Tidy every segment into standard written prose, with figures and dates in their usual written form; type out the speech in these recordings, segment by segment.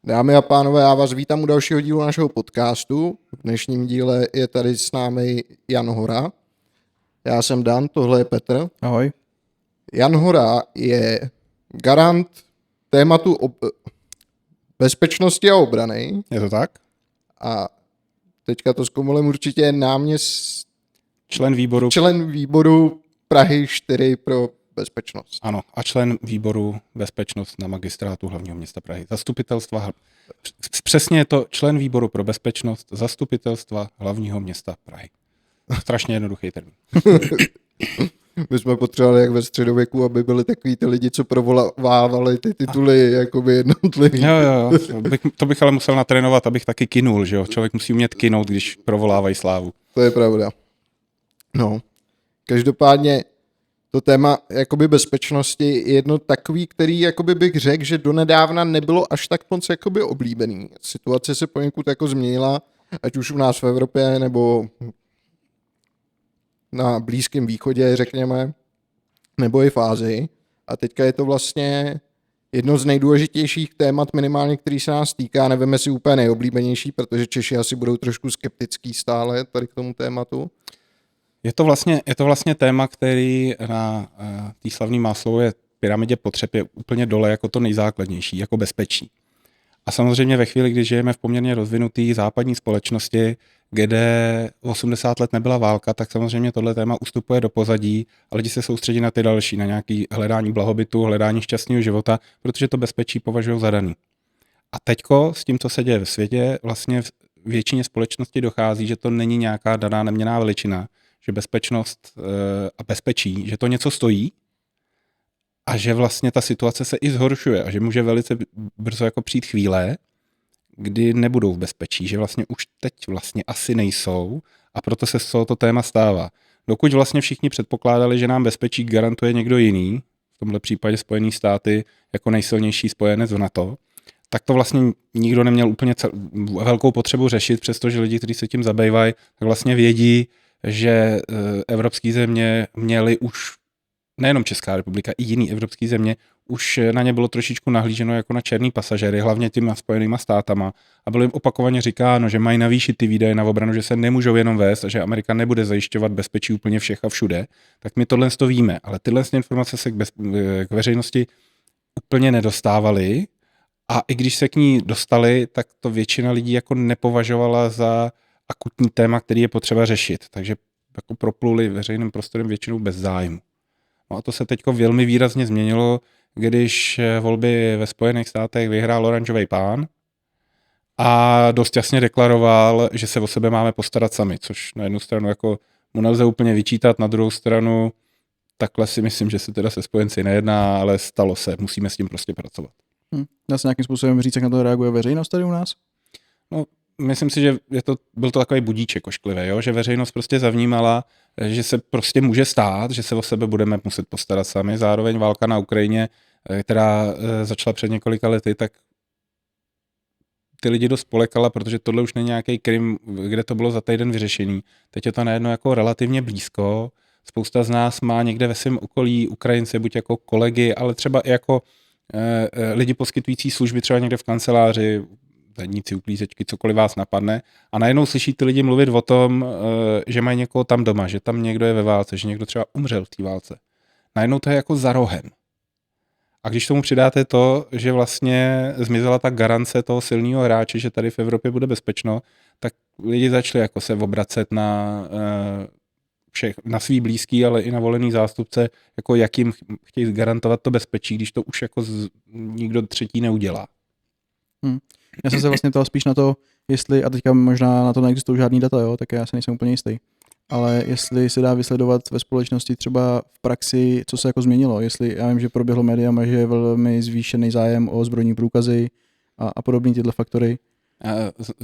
Dámy a pánové, já vás vítám u dalšího dílu našeho podcastu. V dnešním díle je tady s námi Jan Hora. Já jsem Dan, tohle je Petr. Ahoj. Jan Hora je garant tématu bezpečnosti a obrany. Je to tak? A teďka to zkomolím určitě člen výboru Prahy 4 pro bezpečnost. Ano, a člen výboru bezpečnost na magistrátu hlavního města Prahy. Zastupitelstva, přesně je to člen výboru pro bezpečnost zastupitelstva hlavního města Prahy. Strašně jednoduchý termín. My jsme potřebovali jak ve středověku, aby byli takový ty lidi, co provolávali ty tituly jakoby jednotlivý. Jo. To bych ale musel natrénovat, abych taky kynul, že jo? Člověk musí umět kynout, když provolávají slávu. To je pravda. No, každopádně to téma jakoby bezpečnosti je jedno takový, který jakoby bych řekl, že donedávna nebylo až tak moc jakoby oblíbený. Situace se poněkud jako změnila, ať už u nás v Evropě, nebo na Blízkém východě, řekněme, nebo i v Ázii. A teďka je to vlastně jedno z nejdůležitějších témat, minimálně který se nás týká. Nevím, jestli úplně nejoblíbenější, protože Češi asi budou trošku skeptický stále tady k tomu tématu. Je to vlastně téma, který na té slavné Maslowově pyramidě potřeb je úplně dole jako to nejzákladnější, jako bezpečí. A samozřejmě ve chvíli, kdy žijeme v poměrně rozvinuté západní společnosti, kde 80 let nebyla válka, tak samozřejmě tohle téma ustupuje do pozadí a lidi se soustředí na ty další, na nějaké hledání blahobytu, hledání šťastného života, protože to bezpečí považují za daný. A teďko s tím, co se děje ve světě, vlastně v většině společnosti dochází, že to není nějaká daná neměnná veličina, že bezpečnost a bezpečí, že to něco stojí a že vlastně ta situace se i zhoršuje a že může velice brzo jako přijít chvíle, kdy nebudou v bezpečí, že vlastně už teď vlastně asi nejsou a proto se z tohoto téma stává. Dokud vlastně všichni předpokládali, že nám bezpečí garantuje někdo jiný, v tomhle případě Spojené státy jako nejsilnější spojenec v NATO, tak to vlastně nikdo neměl úplně velkou potřebu řešit, přestože lidi, kteří se tím zabývají, tak vlastně vědí, že evropské země měly už, nejenom Česká republika, i jiný evropské země, už na ně bylo trošičku nahlíženo jako na černý pasažéry, hlavně těma Spojenýma státama. A bylo jim opakovaně říkáno, že mají navýšit ty výdaje na obranu, že se nemůžou jenom vést a že Amerika nebude zajišťovat bezpečí úplně všech a všude. Tak my tohle to víme, ale tyhle informace se k veřejnosti úplně nedostávaly. A i když se k ní dostali, tak to většina lidí jako nepovažovala za akutní téma, který je potřeba řešit. Takže jako propluli veřejným prostorem většinou bez zájmu. No a to se teďko velmi výrazně změnilo, když volby ve Spojených státech vyhrál oranžový pán a dost jasně deklaroval, že se o sebe máme postarat sami, což na jednu stranu jako mu nelze úplně vyčítat, na druhou stranu takhle si myslím, že se teda se spojenci nejedná, ale stalo se, musíme s tím prostě pracovat. Dá se nějakým způsobem říct, jak na to reaguje veřejnost tady u nás? No, myslím si, že byl to takový budíček ošklivý, jo? Že veřejnost prostě zavnímala, že se prostě může stát, že se o sebe budeme muset postarat sami. Zároveň válka na Ukrajině, která začala před několika lety, tak ty lidi dost polekala, protože tohle už není nějaký Krym, kde to bylo za týden vyřešený. Teď je to najednou jako relativně blízko. Spousta z nás má někde ve svém okolí Ukrajince, buď jako kolegy, ale třeba i jako lidi poskytující služby třeba někde v kanceláři, zadníci, uklízečky, cokoliv vás napadne. A najednou slyší ty lidi mluvit o tom, že mají někoho tam doma, že tam někdo je ve válce, že někdo třeba umřel v té válce. Najednou to je jako za rohem. A když tomu přidáte to, že vlastně zmizela ta garance toho silného hráče, že tady v Evropě bude bezpečno, tak lidi začali jako se obracet na svý blízký, ale i na volený zástupce, jako jak jim chtějí garantovat to bezpečí, když to už jako nikdo třetí neudělá. Já jsem se vlastně ptal spíš na to, jestli, a teďka možná na to neexistují žádný data, jo, tak já se nejsem úplně jistý, ale jestli se dá vysledovat ve společnosti třeba v praxi, co se jako změnilo, jestli, já vím, že proběhlo médiama, že je velmi zvýšený zájem o zbrojní průkazy a podobné tyhle faktory.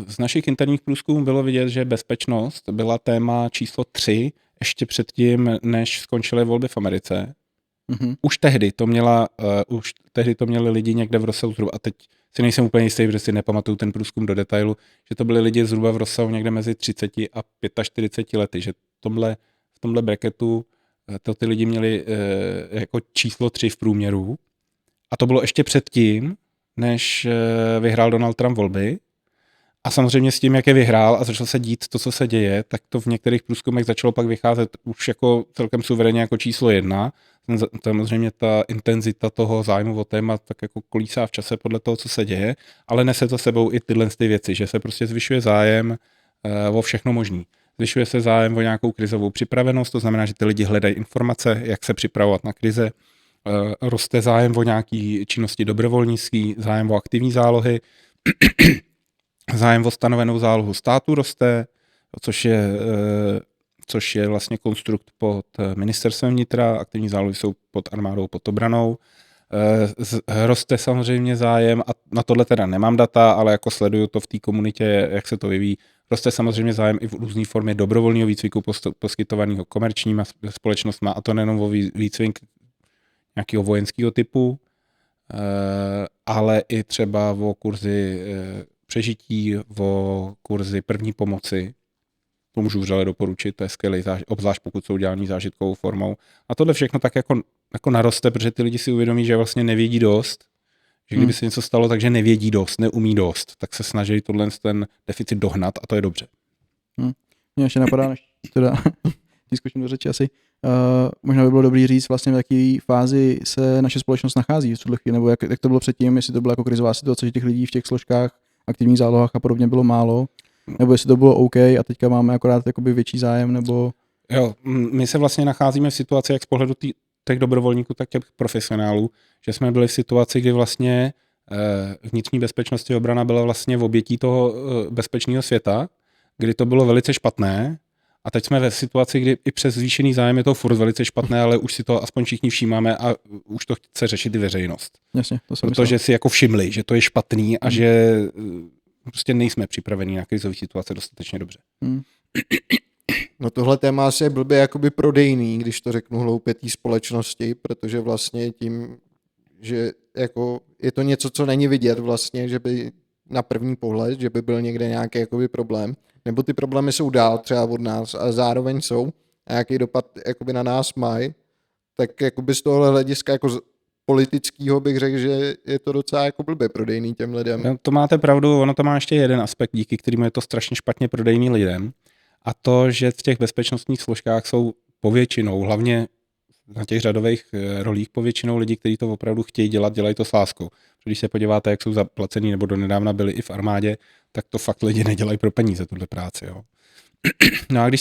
Z našich interních průzkumů bylo vidět, že bezpečnost byla téma číslo 3 ještě předtím, než skončily volby v Americe. Mm-hmm. Už tehdy to měli lidi někde v rozsahu zhruba, a teď si nejsem úplně jistý, protože si nepamatuju ten průzkum do detailu, že to byli lidi zhruba v rozsahu někde mezi 30 a 45 lety, že v tomhle bracketu to ty lidi měli jako číslo 3 v průměru. A to bylo ještě předtím, než vyhrál Donald Trump volby. A samozřejmě s tím, jak je vyhrál a začalo se dít to, co se děje, tak to v některých průzkumech začalo pak vycházet už jako celkem suverénně jako číslo 1. Samozřejmě ta intenzita toho zájmu o téma tak jako kolísá v čase podle toho, co se děje, ale nese to sebou i tyhle ty věci, že se prostě zvyšuje zájem o všechno možný. Zvyšuje se zájem o nějakou krizovou připravenost, to znamená, že ty lidi hledají informace, jak se připravovat na krize, roste zájem o nějaký činnosti dobrovolnický, zájem o aktivní zálohy, zájem o stanovenou zálohu státu roste, což je vlastně konstrukt pod ministerstvem vnitra, aktivní zálohy jsou pod armádou, pod obranou. Roste samozřejmě zájem, a na tohle teda nemám data, ale jako sleduju to v té komunitě, jak se to vyvíjí, roste samozřejmě zájem i v různé formě dobrovolného výcviku poskytovaného komerčníma společnostma, a to nejenom o výcvik nějakého vojenského typu, ale i třeba o kurzy přežití, o kurzy první pomoci. To můžu vřele doporučit, to je skvělý, obzvlášť pokud jsou dělaný zážitkovou formou. A tohle všechno tak jako naroste, protože ty lidi si uvědomí, že vlastně nevědí dost, že kdyby se něco stalo, takže nevědí dost, neumí dost, tak se snaží tohle ten deficit dohnat, a to je dobře. Mě ještě napadá, než teda skočím do řeči asi, možná by bylo dobrý říct vlastně, v jaké fázi se naše společnost nachází v tuhle chvíli, nebo jak to bylo předtím, jestli to byla jako krizová situace, že těch lidí v těch složkách, aktivních zálohách a podobně bylo málo, nebo jestli to bylo OK a teďka máme akorát jakoby větší zájem, nebo... Jo, my se vlastně nacházíme v situaci, jak z pohledu těch dobrovolníků, tak těch profesionálů, že jsme byli v situaci, kdy vlastně vnitřní bezpečnost a obrana byla vlastně v obětí toho bezpečného světa, kdy to bylo velice špatné, a teď jsme ve situaci, kdy i přes zvýšený zájem je to furt velice špatné, ale už si to aspoň všichni všímáme a už to chce řešit i veřejnost. Jasně, to jsem Protože si jako všimli, že to je špatný a že prostě nejsme připravení na krizové situace dostatečně dobře. No tohle téma asi je blbě jakoby prodejný, když to řeknu hloupě té společnosti, protože vlastně tím, že jako je to něco, co není vidět vlastně, že by na první pohled, že by byl někde nějaký jakoby problém, nebo ty problémy jsou dál třeba od nás, ale zároveň jsou a jaký dopad jakoby na nás mají, tak jakoby z tohohle hlediska jako politického bych řekl, že je to docela jako blbě prodejný těm lidem. No, to máte pravdu, ono to má ještě jeden aspekt, díky kterému je to strašně špatně prodejný lidem, a to, že v těch bezpečnostních složkách jsou povětšinou, hlavně na těch řadových rolích povětšinou lidi, kteří to opravdu chtějí dělat, dělají to s láskou. Když se podíváte, jak jsou zaplacený, nebo donedávna byli i v armádě, tak to fakt lidi nedělají pro peníze, tuhle práci. Jo. No a když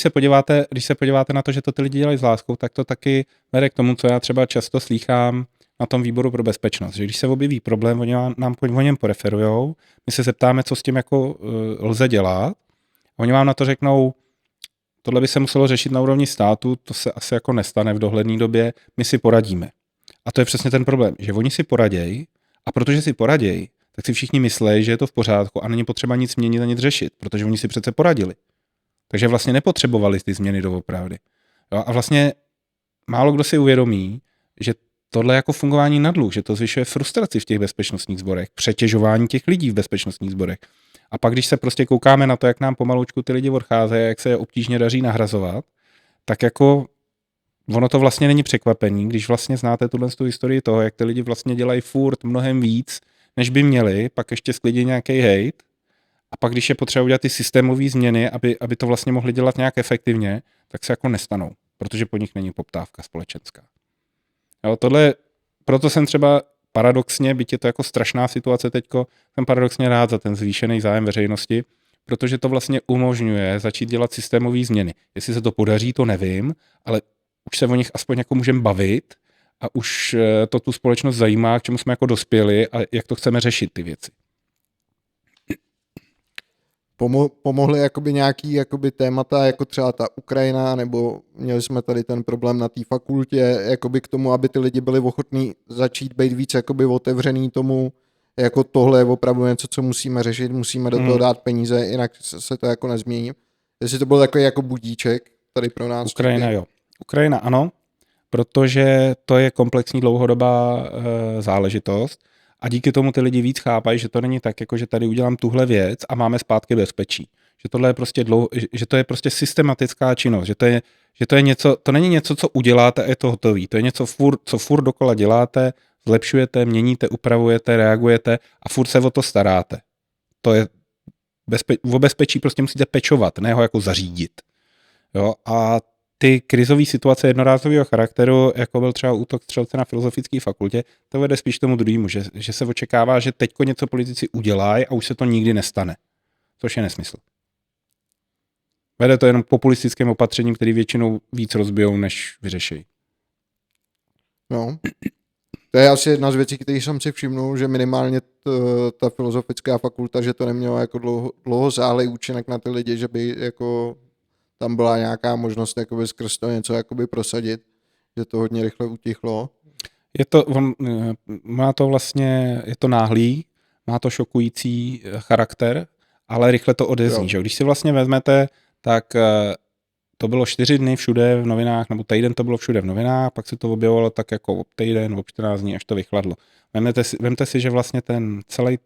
se podíváte na to, že to ty lidi dělají s láskou, tak to taky vede k tomu, co já třeba často slýchám na tom výboru pro bezpečnost. Že když se objeví problém, oni nám o něm poreferujou, my se zeptáme, co s tím jako lze dělat, a oni vám na to řeknou, tohle by se muselo řešit na úrovni státu, to se asi jako nestane v dohledné době, my si poradíme. A to je přesně ten problém, že oni si poradějí, a protože si poradějí, tak si všichni myslí, že je to v pořádku a není potřeba nic měnit a nic řešit, protože oni si přece poradili. Takže vlastně nepotřebovali ty změny doopravdy. Jo, a vlastně málo kdo si uvědomí, že tohle je jako fungování na dluh, že to zvyšuje frustraci v těch bezpečnostních sborech, přetěžování těch lidí v bezpečnostních sborech. A pak, když se prostě koukáme na to, jak nám pomalučku ty lidi odcházejí, jak se je obtížně daří nahrazovat, tak jako ono to vlastně není překvapení, když vlastně znáte tu historii toho, jak ty lidi vlastně dělají furt mnohem víc, než by měli, pak ještě sklidí nějaký hejt, a pak, když je potřeba udělat ty systémové změny, aby to vlastně mohli dělat nějak efektivně, tak se jako nestanou, protože po nich není poptávka společenská. Jo, proto jsem třeba paradoxně, byť je to jako strašná situace teďko, jsem paradoxně rád za ten zvýšený zájem veřejnosti, protože to vlastně umožňuje začít dělat systémové změny. Jestli se to podaří, to nevím, ale už se o nich aspoň jako můžeme bavit a už to tu společnost zajímá, k čemu jsme jako dospěli a jak to chceme řešit ty věci. Pomohly jakoby nějaký jakoby témata, jako třeba ta Ukrajina, nebo měli jsme tady ten problém na té fakultě, jakoby k tomu, aby ty lidi byli ochotní začít být víc jakoby otevřený tomu, jako tohle je opravdu něco, co musíme řešit, musíme do toho dát peníze, jinak se to jako nezmění. Jestli to byl takový jako budíček tady pro nás. Ukrajina jo. Ukrajina ano, protože to je komplexní dlouhodobá záležitost. A díky tomu ty lidi víc chápají, že to není tak, jako že tady udělám tuhle věc a máme zpátky bezpečí. Že tohle je prostě že to je prostě systematická činnost, že to je něco, to není něco, co uděláte a je to hotový. To je něco, co furt dokola děláte zlepšujete, měníte, upravujete, reagujete a furt se o to staráte. To je o bezpečí prostě musíte pečovat, ne ho jako zařídit. Jo? A ty krizové situace jednorázového charakteru, jako byl třeba útok střelce na Filozofické fakultě, to vede spíš tomu druhému, že se očekává, že teďko něco politici udělají a už se to nikdy nestane. Což je nesmysl. Vede to jenom populistickým opatřením, který většinou víc rozbijou, než vyřeší. No. To je asi jedna z věcí, které jsem si všimnul, že minimálně ta Filozofická fakulta, že to nemělo jako dlouhosáhlý účinek na ty lidi, že by jako tam byla nějaká možnost jakoby skrz to něco jakoby prosadit, že to hodně rychle utichlo. Má to vlastně, je to náhlý, má to šokující charakter, ale rychle to odezní. Že? Když si vlastně vezmete, tak to bylo 4 dny všude v novinách, nebo týden to bylo všude v novinách, pak se to objevovalo tak jako týden, ob 14 dní, až to vychladlo. Vemte si, že vlastně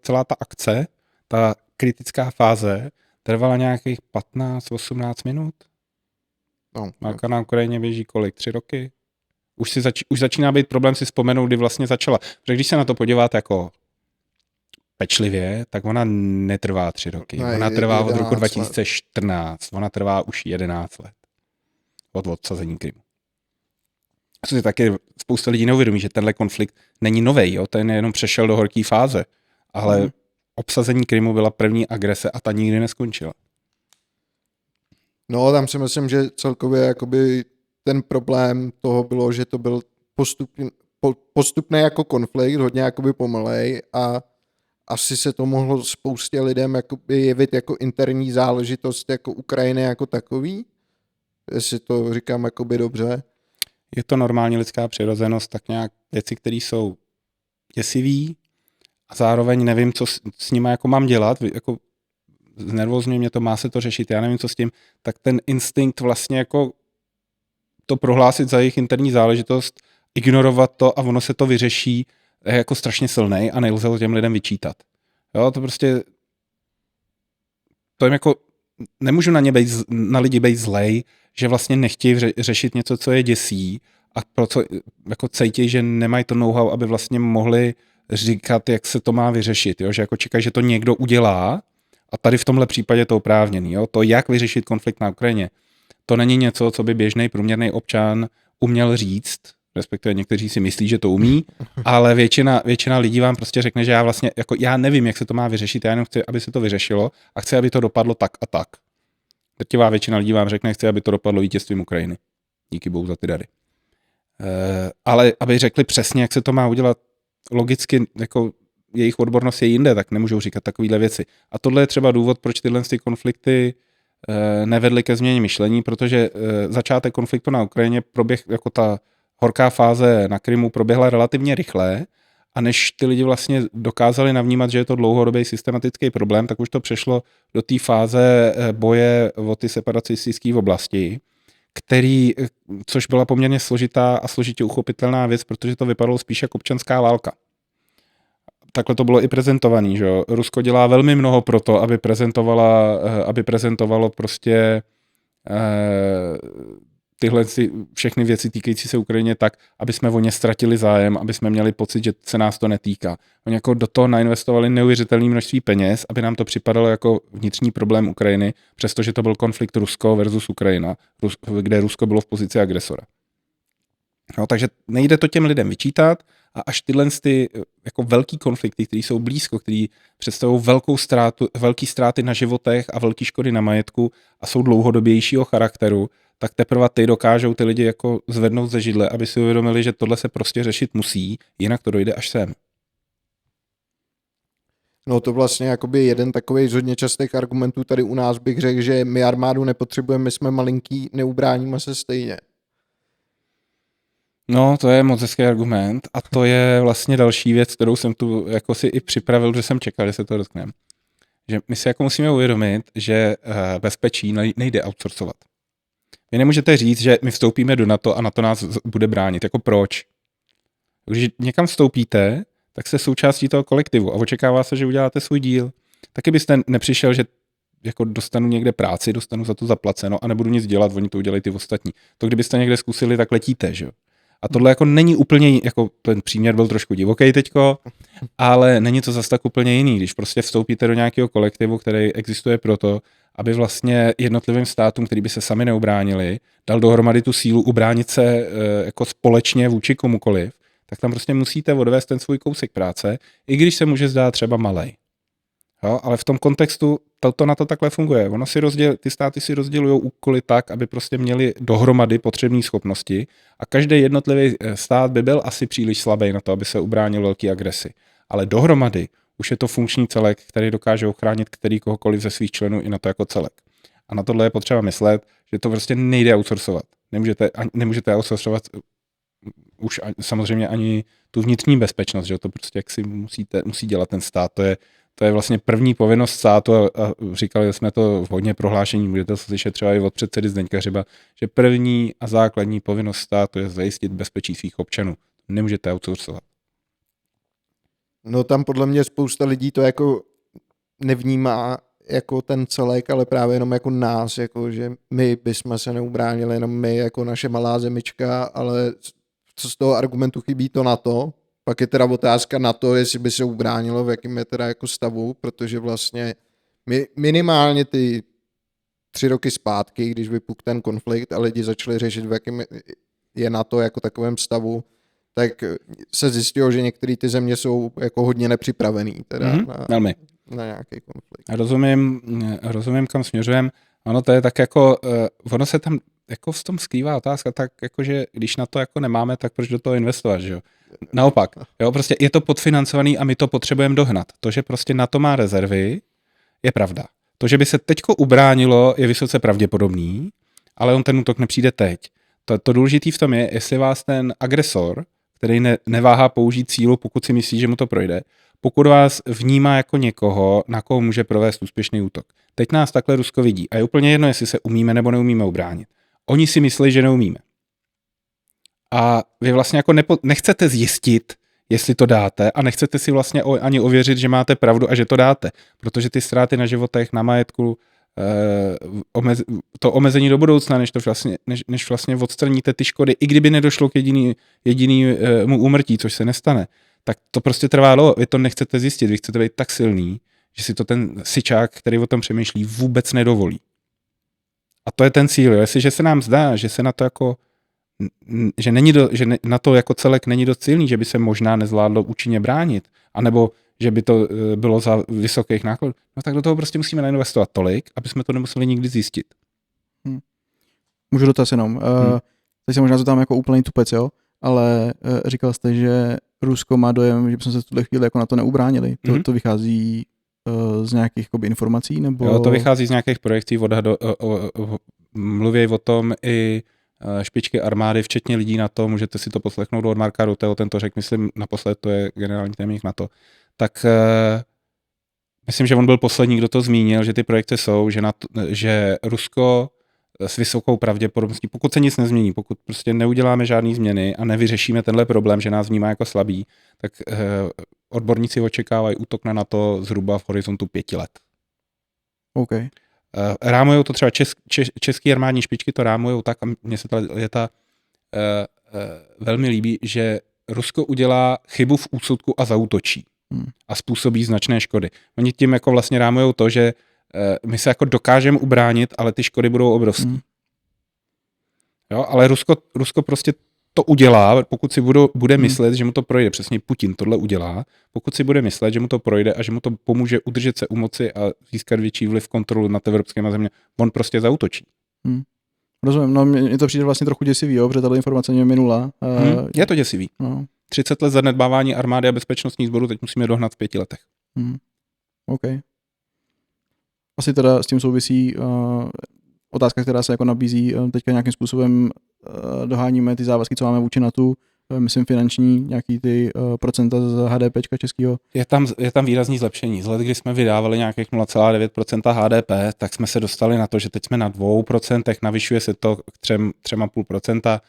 celá ta akce, ta kritická fáze, trvala nějakých 15-18 minut. No. Válka na Ukrajině běží kolik? 3 roky? Už začíná být problém si vzpomenout, kdy vlastně začala. Protože když se na to podíváte jako pečlivě, tak ona netrvá 3 roky. Ona trvá od roku 2014. Let. Ona trvá už 11 let. Od odsazení Krymu. Co si taky spousta lidí neuvědomí, že tenhle konflikt není novej, jo? Ten jenom přešel do horké fáze. Ale obsazení Krymu byla první agrese a ta nikdy neskončila. No, tam si myslím, že celkově jakoby ten problém toho bylo, že to byl postupný jako konflikt, hodně jakoby pomalej a asi se to mohlo spoustě lidem jakoby jevit jako interní záležitost jako Ukrajiny jako takový, jestli to říkám jakoby dobře. Je to normální lidská přirozenost, tak nějak věci, které jsou děsivý a zároveň nevím, co s nimi jako mám dělat, jako znervózňuje mě to, má se to řešit, já nevím, co s tím, tak ten instinkt vlastně jako to prohlásit za jejich interní záležitost, ignorovat to a ono se to vyřeší, je jako strašně silnej a nelze to těm lidem vyčítat. Jo, to prostě to jim jako nemůžu na lidi být zlej, že vlastně nechtějí řešit něco, co je děsí a proto jako cítí, že nemají to know-how, aby vlastně mohli říkat, jak se to má vyřešit, jo? Že jako čekají, že to někdo udělá a tady v tomhle případě to oprávněný. Jo? To, jak vyřešit konflikt na Ukrajině, to není něco, co by běžný průměrný občan uměl říct, respektive někteří si myslí, že to umí, ale většina lidí vám prostě řekne, že já nevím, jak se to má vyřešit, já jenom chci, aby se to vyřešilo a chci, aby to dopadlo tak a tak. Drtivá většina lidí vám řekne, chci, aby to dopadlo vítězstvím Ukrajiny. Díky bohu za ty dary. Ale aby řekli přesně, jak se to má udělat, logicky jako jejich odbornost je jinde, tak nemůžou říkat takovéhle věci. A tohle je třeba důvod, proč tyhle konflikty nevedly ke změně myšlení, protože začátek konfliktu na Ukrajině proběh, jako ta horká fáze na Krymu proběhla relativně rychle a než ty lidi vlastně dokázali navnímat, že je to dlouhodobý systematický problém, tak už to přešlo do té fáze boje o ty separatistické oblasti, což byla poměrně složitá a složitě uchopitelná věc, protože to vypadalo spíš jako občanská válka. Takhle to bylo i prezentovaný, že jo. Rusko dělá velmi mnoho pro to, aby prezentovalo prostě tyhle všechny věci týkající se Ukrajině tak, aby jsme o ně ztratili zájem, aby jsme měli pocit, že se nás to netýká. Oni jako do toho nainvestovali neuvěřitelné množství peněz, aby nám to připadalo jako vnitřní problém Ukrajiny, přestože to byl konflikt Rusko versus Ukrajina, kde Rusko bylo v pozici agresora. No, takže nejde to těm lidem vyčítat a až tyhle jako velký konflikty, které jsou blízko, které představují velký ztráty na životech a velké škody na majetku a jsou dlouhodobějšího charakteru, tak teprve ty dokážou ty lidi jako zvednout ze židle, aby si uvědomili, že tohle se prostě řešit musí, jinak to dojde až sem. No to vlastně jakoby jeden takový z hodně častých argumentů tady u nás bych řekl, že my armádu nepotřebujeme, my jsme malinký, neubráníme se stejně. No, to je moc hezký argument a to je vlastně další věc, kterou jsem tu jako si i připravil, že jsem čekal, že se to dotkneme. Že my si jako musíme uvědomit, že bezpečí nejde outsourcovat. Vy nemůžete říct, že my vstoupíme do NATO a NATO nás bude bránit. Jako proč? Když někam vstoupíte, tak jste součástí toho kolektivu a očekává se, že uděláte svůj díl. Taky byste nepřišel, že jako dostanu někde práci, dostanu za to zaplaceno a nebudu nic dělat, oni to udělají ty ostatní. To kdybyste někde zkusili, tak letíte, že jo? A tohle jako není úplně, jako ten příměr byl trošku divoký teďko, ale není to zas tak úplně jiný, když prostě vstoupíte do nějakého kolektivu, který existuje proto, aby vlastně jednotlivým státům, který by se sami neubránili, dal dohromady tu sílu ubránit se jako společně vůči komukoliv, tak tam prostě musíte odvést ten svůj kousek práce, i když se může zdát třeba malej. Jo, ale v tom kontextu to na to takhle funguje. Ty státy si rozdělují úkoly tak, aby prostě měli dohromady potřebné schopnosti a každý jednotlivý stát by byl asi příliš slabý na to, aby se ubránil velký agresi. Ale dohromady už je to funkční celek, který dokáže ochránit kohokoliv ze svých členů i na to jako celek. A na tohle je potřeba myslet, že to prostě nejde outsourcovat. Nemůžete outsourcovat už samozřejmě ani tu vnitřní bezpečnost, že to prostě jak si musí dělat ten stát. To je vlastně první povinnost státu a říkali jsme to v hodně prohlášení, můžete to slyšet třeba i od předsedy Zdeňka Hřiba, že první a základní povinnost státu je zajistit bezpečí svých občanů. Nemůžete outsourcovat. No tam podle mě spousta lidí to jako nevnímá jako ten celek, ale právě jenom jako nás, jako že my bychom se neubránili, jenom my jako naše malá zemička, ale co z toho argumentu chybí to NATO. Pak je teda otázka na to, jestli by se ubránilo, v jakém je teda jako stavu, protože vlastně minimálně ty 3 roky zpátky, když vypukl ten konflikt a lidi začali řešit, v jakém je NATO jako takovém stavu, tak se zjistilo, že některé ty země jsou jako hodně nepřipravený teda na nějaký konflikt. Rozumím, kam směřujem. Ono to je tak jako, ono se tam jako v tom skrývá otázka, tak jakože když na to jako nemáme, tak proč do toho investovat, že jo? Naopak, jo, prostě je to podfinancovaný a my to potřebujeme dohnat. To, že prostě na to má rezervy, je pravda. To, že by se teďko ubránilo, je vysoce pravděpodobný, ale on ten útok nepřijde teď. To důležité v tom je, jestli vás ten agresor, který neváhá použít sílu, pokud si myslí, že mu to projde, pokud vás vnímá jako někoho, na koho může provést úspěšný útok. Teď nás takhle Rusko vidí a je úplně jedno, jestli se umíme nebo neumíme ubránit. Oni si myslí, že neumíme. A vy vlastně jako nechcete zjistit, jestli to dáte a nechcete si vlastně ani ověřit, že máte pravdu a že to dáte, protože ty ztráty na životech, na majetku, to omezení do budoucna, než vlastně odstraníte ty škody, i kdyby nedošlo k jedinému úmrtí, což se nestane, tak to prostě trvá dlouho. Vy to nechcete zjistit, vy chcete být tak silný, že si to ten syčák, který o tom přemýšlí, vůbec nedovolí. A to je ten cíl. Jestliže se nám zdá, že se na to jako na to jako celek není dost silný, že by se možná nezvládlo účinně bránit, anebo že by to bylo za vysokých nákladů, no tak do toho prostě musíme nainvestovat tolik, aby jsme to nemuseli nikdy zjistit. Můžu dotaz jenom. Teď se možná zeptám jako úplný tupec, jo? Ale říkal jste, že Rusko má dojem, že bychom se v tuhle chvíli jako na to neubránili. To vychází z nějakých informací? Nebo... Jo, to vychází z nějakých projekcí, mluví o tom i špičky armády, včetně lidí NATO, můžete si to poslechnout od Marka Rutteho, ten to řekl, myslím, naposled, to je generální tajemník NATO. Tak myslím, že on byl poslední, kdo to zmínil, že ty projekce jsou, že Rusko s vysokou pravděpodobností, pokud se nic nezmění, pokud prostě neuděláme žádný změny a nevyřešíme tenhle problém, že nás vnímá jako slabý, tak odborníci očekávají útok na NATO zhruba v horizontu 5 let. OK. Rámujou to třeba český armádní špičky, to rámujou tak a mně se ta věta velmi líbí, že Rusko udělá chybu v úsudku a zaútočí a způsobí značné škody. Oni tím jako vlastně rámujou to, že my se jako dokážeme ubránit, ale ty škody budou obrovské. Jo, ale Rusko prostě to udělá, pokud si bude myslet, že mu to projde. Přesně Putin tohle udělá. Pokud si bude myslet, že mu to projde a že mu to pomůže udržet se u moci a získat větší vliv, kontrolu nad evropskými země, on prostě zaútočí. Rozumím, no mně to přijde vlastně trochu děsivý, jo, protože tato informace mě minula. Je to děsivý. No. 30 let zanedbávání armády a bezpečnostních sborů teď musíme dohnat v 5 letech. OK. Asi teda s tím souvisí otázka, která se jako nabízí. Teďka nějakým způsobem doháníme ty závazky, co máme vůči NATO, myslím finanční, nějaký ty procenta z HDPčka českého. Je tam výrazný zlepšení. Z let, kdy jsme vydávali nějakých 0,9% HDP, tak jsme se dostali na to, že teď jsme na 2%, navyšuje se to k 3,5%.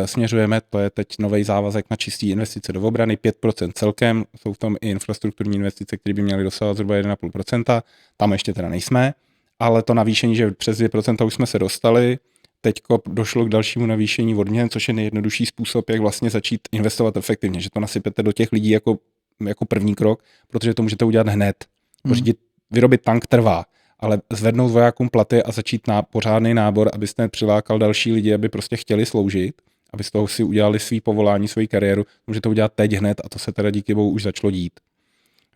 Směřujeme, to je teď nový závazek na čistý investice do obrany, 5% celkem, jsou v tom i infrastrukturní investice, které by měly dosahovat zhruba 1,5%, tam ještě teda nejsme, ale to navýšení, že přes 2% už jsme se dostali, teďko došlo k dalšímu navýšení odměn, což je nejjednodušší způsob, jak vlastně začít investovat efektivně, že to nasypete do těch lidí jako první krok, protože to můžete udělat hned. Pořídit, vyrobit tank trvá, ale zvednout vojákům platy a začít pořádný nábor, abyste přilákal další lidi, aby prostě chtěli sloužit, aby z toho si udělali svý povolání, svoji kariéru, můžete udělat teď hned a to se teda díky bohu už začalo dít.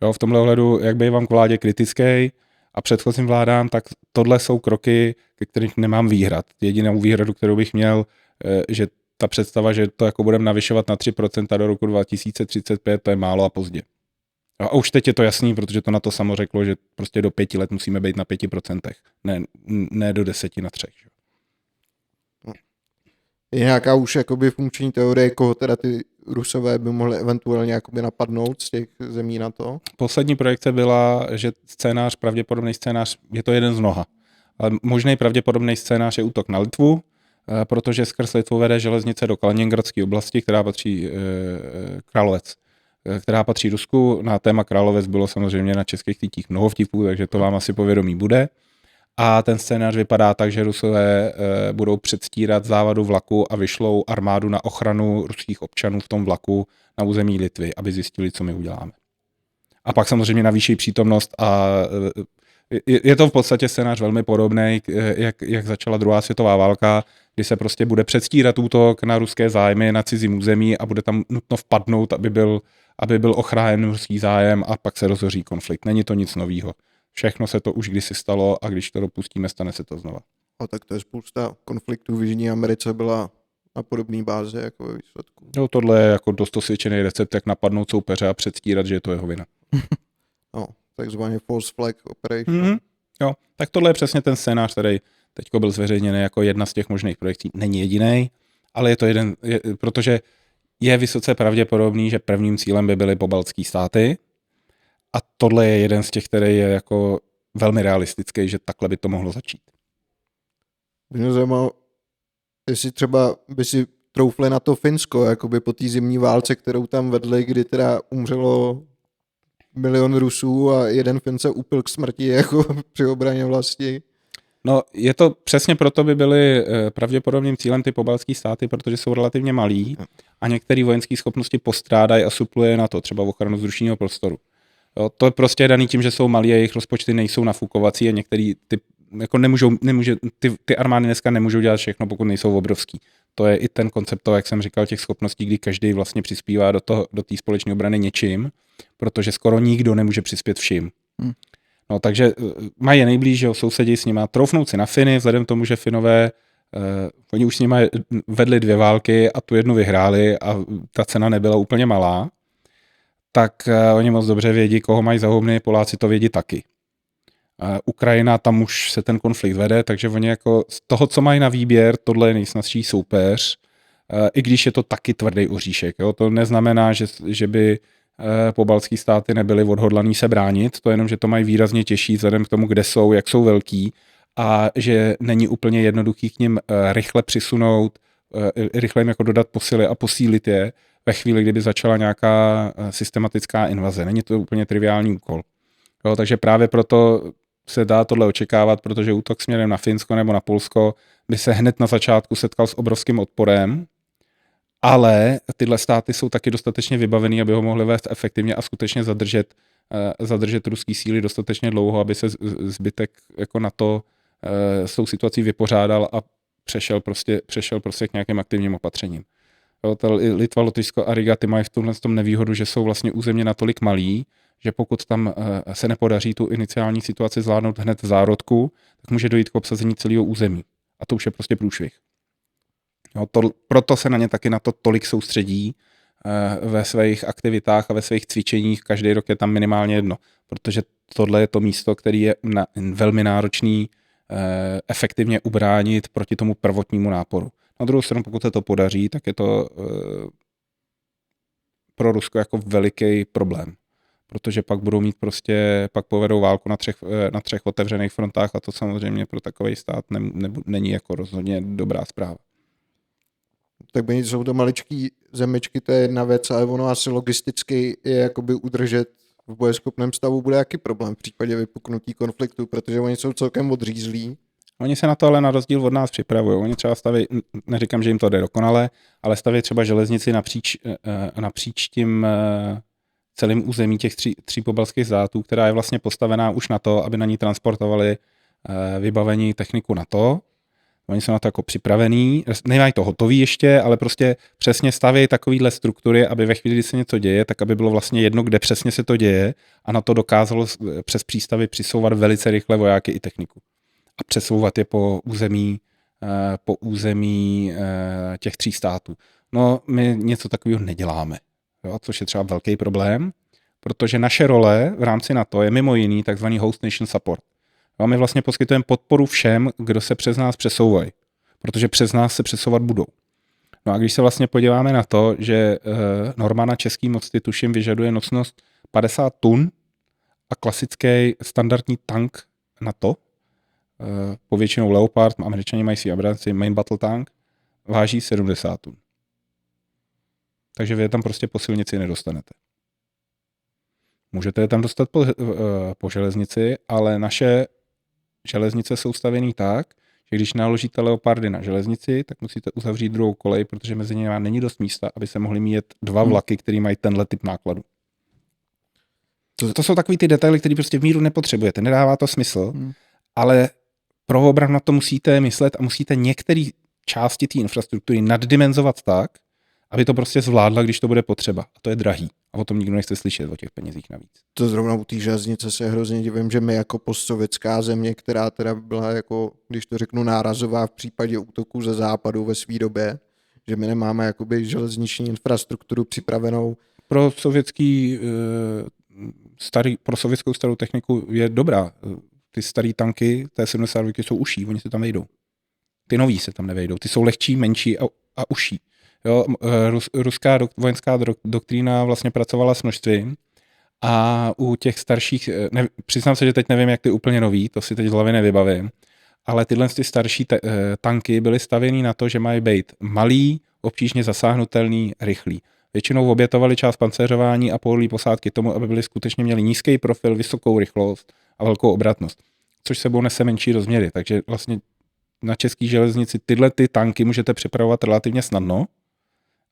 Jo, v tomhle ohledu, jak bývám k vládě kritický a předchozím vládám, tak tohle jsou kroky, ke kterým nemám výhrad. Jedinou výhradu, kterou bych měl, že ta představa, že to jako budeme navyšovat na 3% do roku 2035, to je málo a pozdě. A už teď je to jasný, protože to na to samo řeklo, že prostě do 5 let musíme být na 5%, ne do 10 na 3. Je nějaká už jakoby funkční teorie, koho teda ty Rusové by mohli eventuálně jakoby napadnout z těch zemí na to? Poslední projekce byla, že pravděpodobný scénář, je to jeden z mnoha, ale možný pravděpodobný scénář je útok na Litvu, protože skrz Litvu vede železnice do Kaliningradské oblasti, která patří Královec, která patří Rusku. Na téma Královec bylo samozřejmě na českých sítích mnoho vtipů, takže to vám asi povědomí bude. A ten scénář vypadá tak, že Rusové budou předstírat závadu vlaku a vyšlou armádu na ochranu ruských občanů v tom vlaku na území Litvy, aby zjistili, co my uděláme. A pak samozřejmě navýší přítomnost a je to v podstatě scénář velmi podobný, jak začala druhá světová válka, kdy se prostě bude předstírat útok na ruské zájmy na cizím území a bude tam nutno vpadnout, aby byl ochráněn ruský zájem a pak se rozhoří konflikt. Není to nic novýho. Všechno se to už kdysi stalo a když to dopustíme, stane se to znova. A tak to je spousta konfliktů v Jižní Americe byla na podobné bázi jako ve výsledku. No, tohle je jako dost osvědčený recept, jak napadnout soupeře a předstírat, že je to jeho vina. No, takzvaně false flag operation. Jo, tak tohle je přesně ten scénář, který teďko byl zveřejněný jako jedna z těch možných projekcí. Není jediný, ale je to protože je vysoce pravděpodobný, že prvním cílem by byly pobaltské státy. A tohle je jeden z těch, který je jako velmi realistický, že takhle by to mohlo začít. Mě zajímalo, jestli třeba by si troufli na to Finsko, jakoby po té zimní válce, kterou tam vedli, kdy teda umřelo 1 milion Rusů a jeden Fin se upil k smrti jako při obraně vlasti. No, je to přesně proto by byly pravděpodobným cílem ty pobaltské státy, protože jsou relativně malí a některé vojenské schopnosti postrádají a supluje na to, třeba v ochranu vzdušného prostoru. Jo, to je prostě daný tím, že jsou malí a jejich rozpočty nejsou nafukovací a některý jako ty armády dneska nemůžou dělat všechno, pokud nejsou obrovský. To je i ten koncept toho, jak jsem říkal, těch schopností, kdy každý vlastně přispívá do té společné obrany něčím, protože skoro nikdo nemůže přispět vším. No, takže mají je nejblíž, že sousedí s nima, troufnout si na Finy, vzhledem k tomu, že Finové, oni už s nimi vedli 2 války a tu jednu vyhráli a ta cena nebyla úplně malá, tak oni moc dobře vědí, koho mají za hubny, Poláci to vědí taky. Ukrajina, tam už se ten konflikt vede, takže oni jako z toho, co mají na výběr, tohle je nejsnazší soupeř, i když je to taky tvrdý oříšek. Jo? To neznamená, že by pobaltské státy nebyly odhodlaný se bránit, to je jenom, že to mají výrazně těžší vzhledem k tomu, kde jsou, jak jsou velký a že není úplně jednoduchý k nim rychle přisunout, rychle jim jako dodat posily a posílit je ve chvíli, kdyby začala nějaká systematická invaze. Není to úplně triviální úkol. Jo, takže právě proto se dá tohle očekávat, protože útok směrem na Finsko nebo na Polsko by se hned na začátku setkal s obrovským odporem, ale tyhle státy jsou taky dostatečně vybavený, aby ho mohli vést efektivně a skutečně zadržet ruský síly dostatečně dlouho, aby se zbytek jako na to s tou situací vypořádal a přešel prostě k nějakým aktivním opatřením. Jo, Litva, Lotyšsko a Riga, ty mají v tomhle tom nevýhodu, že jsou vlastně územně natolik malí, že pokud tam se nepodaří tu iniciální situaci zvládnout hned v zárodku, tak může dojít k obsazení celého území. A to už je prostě průšvih. Jo, proto se na ně taky na to tolik soustředí ve svých aktivitách a ve svých cvičeních. Každý rok je tam minimálně jedno, protože tohle je to místo, který je velmi náročný efektivně ubránit proti tomu prvotnímu náporu. Na druhou stranu, pokud se to podaří, tak je to pro Rusko jako veliký problém. Protože pak budou mít pak povedou válku na 3 otevřených frontách a to samozřejmě pro takový stát není jako rozhodně dobrá zpráva. Tak by jsou to maličký zemičky, to je jedna věc, ale ono asi logisticky je jakoby udržet v bojeschopném stavu bude jaký problém v případě vypuknutí konfliktu, protože oni jsou celkem odřízlí. Oni se na to ale na rozdíl od nás připravují. Oni třeba staví, neříkám, že jim to jde dokonale, ale staví třeba železnici napříč tím celým území těch tří pobaltských států, která je vlastně postavená už na to, aby na ní transportovali vybavení techniku NATO. Oni jsou na to jako připravení, nemají to hotový ještě, ale prostě přesně staví takovýhle struktury, aby ve chvíli, kdy se něco děje, tak aby bylo vlastně jedno, kde přesně se to děje a na to dokázalo přes přístavy přisouvat velice rychle vojáky i techniku. A přesouvat je po území těch tří států. No, my něco takového neděláme, jo, což je třeba velký problém, protože naše role v rámci NATO je mimo jiný takzvaný host nation support. A my vlastně poskytujeme podporu všem, kdo se přes nás přesouvají, protože přes nás se přesouvat budou. No a když se vlastně podíváme na to, že norma na český mosty tuším vyžaduje nosnost 50 tun a klasický standardní tank NATO, povětšinou Leopard, Američani mají si Abramsy, Main Battle Tank, váží 70 tun. Takže vy je tam prostě po silnici nedostanete. Můžete je tam dostat po železnici, ale naše železnice jsou stavěný tak, že když naložíte Leopardy na železnici, tak musíte uzavřít druhou kolej, protože mezi nimi není dost místa, aby se mohly míjet dva vlaky, které mají tenhle typ nákladu. To jsou takový ty detaily, které prostě v míru nepotřebujete. Nedává to smysl, ale pro obranu na to musíte myslet a musíte některé části té infrastruktury naddimenzovat tak, aby to prostě zvládla, když to bude potřeba. A to je drahý. A o tom nikdo nechce slyšet, o těch penězích navíc. To zrovna u té železnice se hrozně divím, že my jako postsovětská země, která teda byla jako, když to řeknu, nárazová v případě útoků ze západu ve své době, že my nemáme jakoby železniční infrastrukturu připravenou. Pro sovětskou starou techniku je dobrá. Ty staré tanky, té 72 jsou uší, oni se tam vejdou. Ty nový se tam nevejdou. Ty jsou lehčí, menší a uší. Jo, ruská vojenská doktrína vlastně pracovala s množstvím a u těch starších, přiznám se, že teď nevím, jak ty úplně nový, to si teď z hlavy nevybavím, ale tyhle ty starší tanky byly stavěny na to, že mají být malý, obtížně zasáhnutelný, rychlý. Většinou obětovali část pancéřování a pohodlí posádky tomu, aby byli skutečně měli nízký profil, vysokou rychlost a velkou obratnost, což sebou nese menší rozměry, takže vlastně na české železnici tyhle ty tanky můžete připravovat relativně snadno,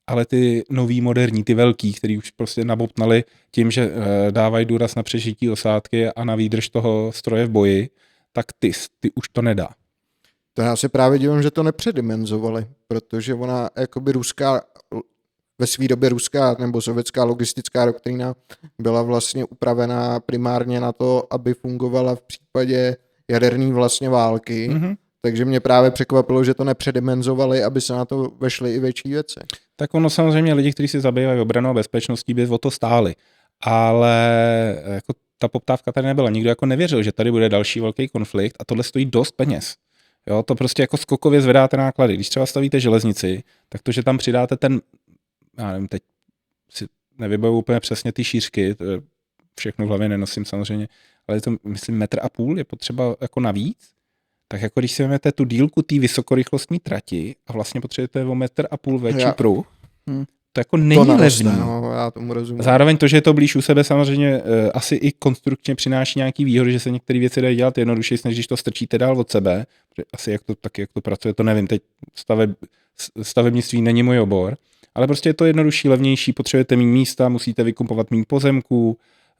ale ty nový, moderní, ty velký, který už prostě nabobtnali tím, že dávají důraz na přežití osádky a na výdrž toho stroje v boji, tak ty už to nedá. To já se právě dívám, že to nepředimenzovali, protože ona jakoby ve své době ruská nebo sovětská logistická doktrína byla vlastně upravená primárně na to, aby fungovala v případě jaderné vlastně války. Mm-hmm. Takže mě právě překvapilo, že to nepředimenzovali, aby se na to vešly i větší věci. Tak ono samozřejmě lidi, kteří si zabývají obranou a bezpečností, by o to stáli. Ale jako ta poptávka tady nebyla. Nikdo jako nevěřil, že tady bude další velký konflikt a tohle stojí dost peněz. Jo, to prostě jako skokově zvedáte náklady. Když třeba stavíte železnici, tak to, že tam přidáte já nevím, teď si nevybavuju úplně přesně ty šířky, to všechno v hlavě nenosím samozřejmě, ale je to, myslím, 1,5 metru je potřeba jako navíc. Tak jako když si vezmete tu dílku té vysokorychlostní trati a vlastně potřebujete o 1,5 metru větší pruh, to jako není levný. No, já tomu rozumím. Zároveň to, že je to blíž u sebe, samozřejmě asi i konstrukčně přináší nějaký výhody, že se některé věci dají dělat jednodušeji, než když to strčíte dál od sebe. Asi jak to pracuje, to nevím. Teď stavebnictví není můj obor, ale prostě je to jednodušší, levnější, potřebujete méně místa, musíte vykumpovat méně pozemků,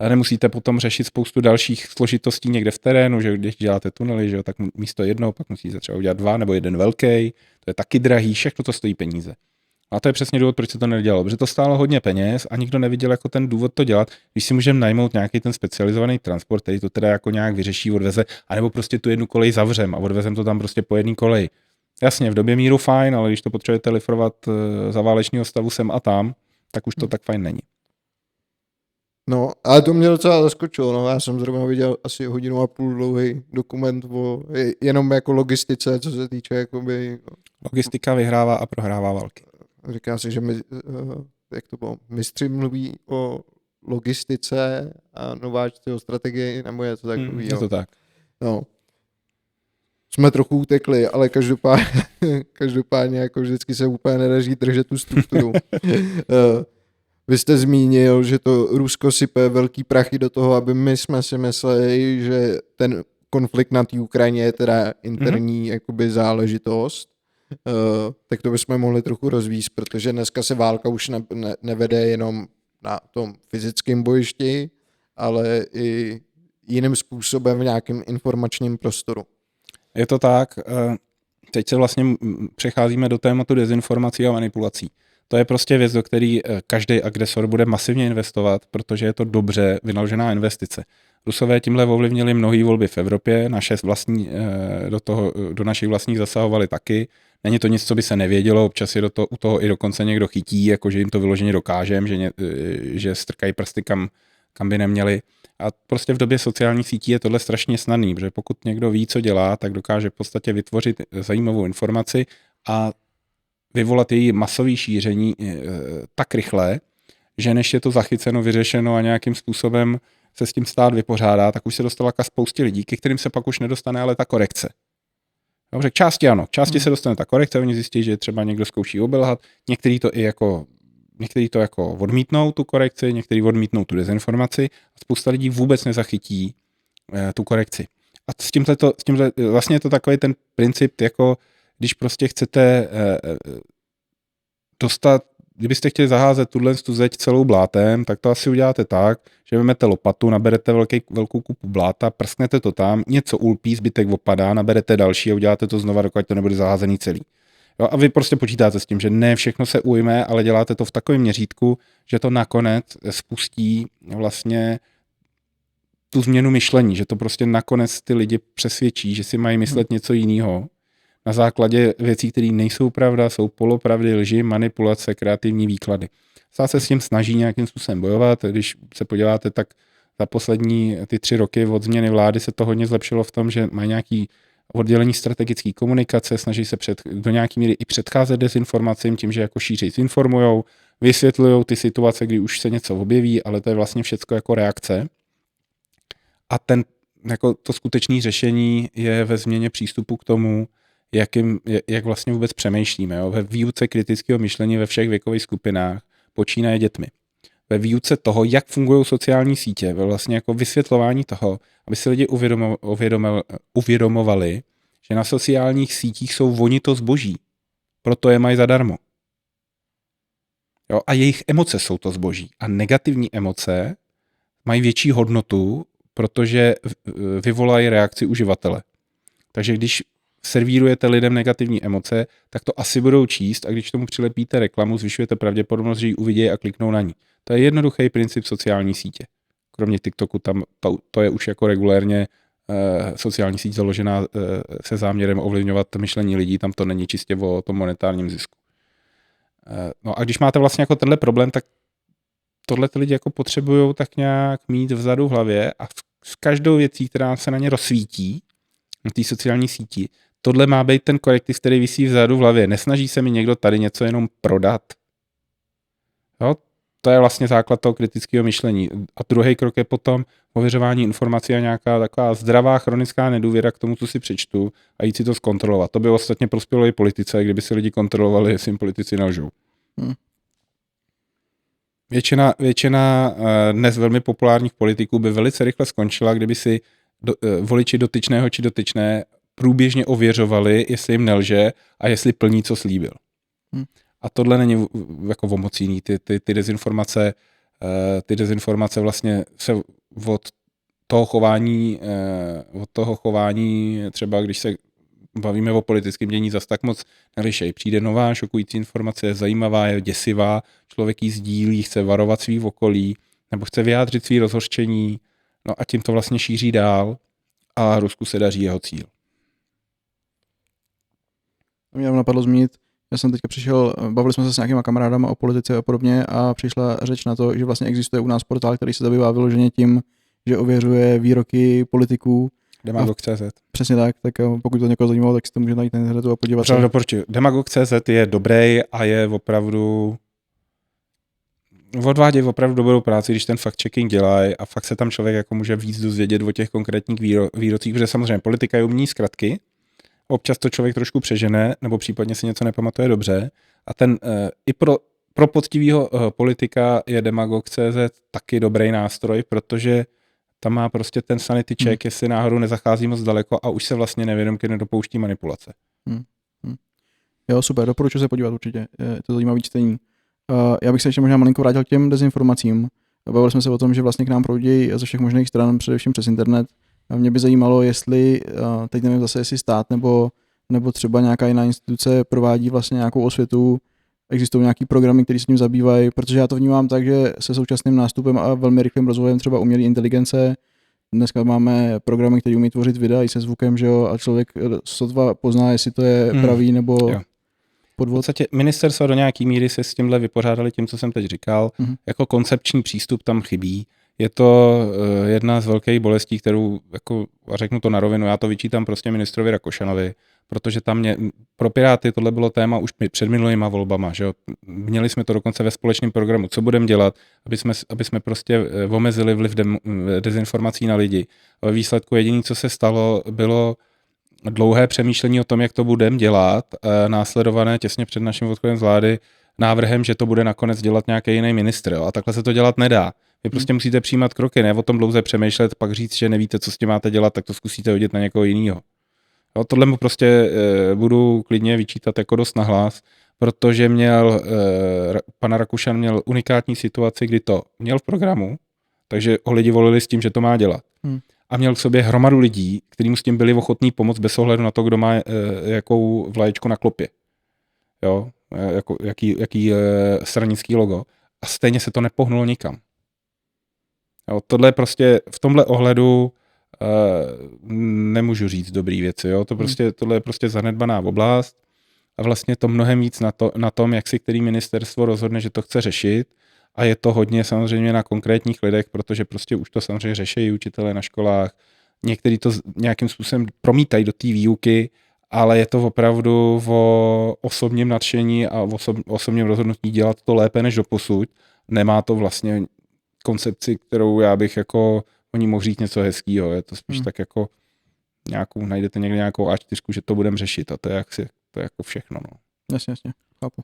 nemusíte potom řešit spoustu dalších složitostí někde v terénu, že když děláte tunely, že tak místo jednoho, pak musíte třeba udělat 2 nebo 1 velký, to je taky drahý, všechno to stojí peníze. A to je přesně důvod, proč se to nedělalo, protože to stálo hodně peněz a nikdo neviděl jako ten důvod to dělat, když si můžeme najmout nějaký ten specializovaný transport, který to teda jako nějak vyřeší, odveze, anebo prostě tu jednu kolej zavřem a odvezem to tam prostě po jedné koleji. Jasně, v době míru fajn, ale když to potřebujete lifrovat za válečného stavu sem a tam, tak už to tak fajn není. No, ale to mě docela zaskočilo, no, já jsem zrovna viděl asi 1,5 hodiny dlouhý dokument o jenom jako logistice, co se týče jakoby... Logistika vyhrává a prohrává války. Říká se, že jak to bylo, mistři mluví o logistice a nováčci o strategii, nebo je to takový, je to tak. No. Jsme trochu utekli, ale každopádně jako vždycky se úplně nedaří držet tu strukturu. Vy jste zmínil, že to Rusko sype velký prachy do toho, aby my jsme si mysleli, že ten konflikt na té Ukrajině je teda interní jakoby záležitost, tak to bychom mohli trochu rozvíct, protože dneska se válka už nevede jenom na tom fyzickém bojišti, ale i jiným způsobem v nějakém informačním prostoru. Je to tak. Teď se vlastně přecházíme do tématu dezinformací a manipulací. To je prostě věc, do které každý agresor bude masivně investovat, protože je to dobře vynaložená investice. Rusové tímhle ovlivnili mnohé volby v Evropě, naše vlastní, do našich vlastních zasahovali taky. Není to nic, co by se nevědělo, občas je u toho i dokonce někdo chytí, jako že jim to vyloženě dokážem, že strkají prsty kam by neměli. A prostě v době sociálních sítí je tohle strašně snadný, protože pokud někdo ví, co dělá, tak dokáže v podstatě vytvořit zajímavou informaci a vyvolat její masové šíření tak rychle, že než je to zachyceno, vyřešeno a nějakým způsobem se s tím stát vypořádá, tak už se dostala ka spoustě lidí, ke kterým se pak už nedostane ale ta korekce. Dobře, k části ano, k části se dostane ta korekce, oni zjistí, že třeba někdo zkouší obelhat, někteří to jako odmítnou tu korekci, někteří odmítnou tu dezinformaci a spousta lidí vůbec nezachytí tu korekci. A s tímhle vlastně je to takový ten princip, jako když prostě chcete dostat, kdybyste chtěli zaházet tu zeď celou blátem, tak to asi uděláte tak, že vezmete lopatu, naberete velkou kupu bláta, prsknete to tam, něco ulpí, zbytek opadá, naberete další a uděláte to znova, dokud to nebude zaházený celý. Jo, a vy prostě počítáte s tím, že ne všechno se ujme, ale děláte to v takovém měřítku, že to nakonec spustí vlastně tu změnu myšlení, že to prostě nakonec ty lidi přesvědčí, že si mají myslet něco jiného. Na základě věcí, které nejsou pravda, jsou polopravdy, lži, manipulace, kreativní výklady. Stát se s tím snaží nějakým způsobem bojovat. Když se podíváte, tak za poslední ty 3 roky od změny vlády se to hodně zlepšilo v tom, že mají nějaký oddělení strategické komunikace, snaží se do nějaké míry i předcházet dezinformacím tím, že jako šířeji informujou, vysvětlují ty situace, kdy už se něco objeví, ale to je vlastně všecko jako reakce. A jako to skutečné řešení je ve změně přístupu k tomu, jak vlastně vůbec přemýšlíme. Jo? Ve výuce kritického myšlení ve všech věkových skupinách počínaje dětmi. Ve výuce toho, jak fungují sociální sítě, ve vlastně jako vysvětlování toho, aby si lidi uvědomovali, že na sociálních sítích jsou oni to zboží. Proto je mají zadarmo. Jo? A jejich emoce jsou to zboží. A negativní emoce mají větší hodnotu, protože vyvolají reakci uživatele. Takže když servírujete lidem negativní emoce, tak to asi budou číst a když tomu přilepíte reklamu, zvyšujete pravděpodobnost, že ji uvidějí a kliknou na ní. To je jednoduchý princip sociální sítě. Kromě TikToku, tam to je už jako regulérně sociální síť založená se záměrem ovlivňovat myšlení lidí, tam to není čistě o tom monetárním zisku. No a když máte vlastně jako tenhle problém, tak tohle ty lidi jako potřebují tak nějak mít vzadu v hlavě a s každou věcí, která se na ně rozsvítí, na té sociální síti, tohle má být ten korektiv, který visí vzadu v hlavě. Nesnaží se mi někdo tady něco jenom prodat. Jo? To je vlastně základ toho kritického myšlení. A druhý krok je potom ověřování informací a nějaká taková zdravá chronická nedůvěra k tomu, co si přečtu a jít si to zkontrolovat. To by ostatně prospělo i politice, kdyby si lidi kontrolovali, jestli jim politici nelžou. Většina dnes velmi populárních politiků by velice rychle skončila, kdyby si voliči dotyčného či dotyčné průběžně ověřovali, jestli jim nelže a jestli plní, co slíbil. A tohle není jako omocíný. Ty dezinformace vlastně se od toho chování, třeba když se bavíme o politickém dění, zas tak moc nelišej. Přijde nová šokující informace, je zajímavá, je děsivá, člověk ji sdílí, chce varovat svý okolí, nebo chce vyjádřit svý rozhořčení, no a tím to vlastně šíří dál a Rusku se daří jeho cíl. Mě napadlo zmínit, já jsem teďka přišel, bavili jsme se s nějakýma kamarádama o politice a podobně a přišla řeč na to, že vlastně existuje u nás portál, který se zabývá vyloženě tím, že ověřuje výroky politiků. Demagog.cz. Přesně tak, tak pokud to někoho zajímalo, tak si to může najít na internetu a podívat se. Doporučuji. Demagog.cz je dobrý a je opravdu odvádějí opravdu dobrou práci, když ten fact-checking dělají a fakt se tam člověk jako může víc dozvědět o těch konkrétních výrocích, protože samozřejmě politika je umní zkratky, občas to člověk trošku přežene, nebo případně si něco nepamatuje dobře a ten i pro poctivýho politika je Demagog.cz taky dobrý nástroj, protože tam má prostě ten sanity check, jestli náhodou nezachází moc daleko a už se vlastně nevědomky nedopouští manipulace. Jo, super, doporučuji se podívat určitě, je to zajímavý čtení. Já bych se ještě možná malinko vrátil k těm dezinformacím. Bavili jsme se o tom, že vlastně k nám proudí ze všech možných stran, především přes internet. A mě by zajímalo, jestli, teď nevím zase, jestli stát nebo třeba nějaká jiná instituce provádí vlastně nějakou osvětu, existují nějaký programy, které se tím zabývají, protože já to vnímám tak, že se současným nástupem a velmi rychlým rozvojem třeba umělé inteligence, dneska máme programy, které umí tvořit videa i se zvukem, že jo, a člověk sotva pozná, jestli to je pravý nebo V podstatě ministerstvo do nějaký míry se s tímhle vypořádali tím, co jsem teď říkal. Jako koncepční přístup tam chybí. Je to jedna z velkých bolestí, kterou, jako, a řeknu to na rovinu, já to vyčítám prostě ministrovi Rakušanovi, protože tam pro Piráty tohle bylo téma už před minulýma volbama. Že jo? Měli jsme to dokonce ve společném programu, co budeme dělat, aby jsme prostě omezili vliv dezinformací na lidi. Ve výsledku jediné, co se stalo, bylo dlouhé přemýšlení o tom, jak to budeme dělat, následované těsně před naším odchodem z vlády návrhem, že to bude nakonec dělat nějaký jiný ministr. Jo? A takhle se to dělat nedá. Vy prostě musíte přijímat kroky, ne o tom dlouze přemýšlet, pak říct, že nevíte, co s tím máte dělat, tak to zkusíte hodit na někoho jiného. Tohle mu prostě budu klidně vyčítat jako dost nahlas, protože pan Rakušan měl unikátní situaci, kdy to měl v programu, takže ho lidi volili s tím, že to má dělat. A měl k sobě hromadu lidí, kteří mu s tím byli ochotní pomoct bez ohledu na to, kdo má jakou vlaječku na klopě. Jo? Jaký stranický logo. A stejně se to nepohnulo nikam. Jo? Tohle prostě v tomhle ohledu nemůžu říct dobrý věci. Jo? Tohle je prostě zanedbaná oblast a vlastně to mnohem víc na tom, jak si který ministerstvo rozhodne, že to chce řešit. A je to hodně samozřejmě na konkrétních lidech, protože prostě už to samozřejmě řeší učitelé na školách. Někteří to nějakým způsobem promítají do té výuky, ale je to opravdu o osobním nadšení a osobním rozhodnutí dělat to lépe než doposud. Nemá to vlastně koncepci, kterou já bych jako o ní mohl říct něco hezkýho. Je to spíš tak jako najdete někde nějakou A4, že to budeme řešit a to je jako všechno. No. Jasně, chápu.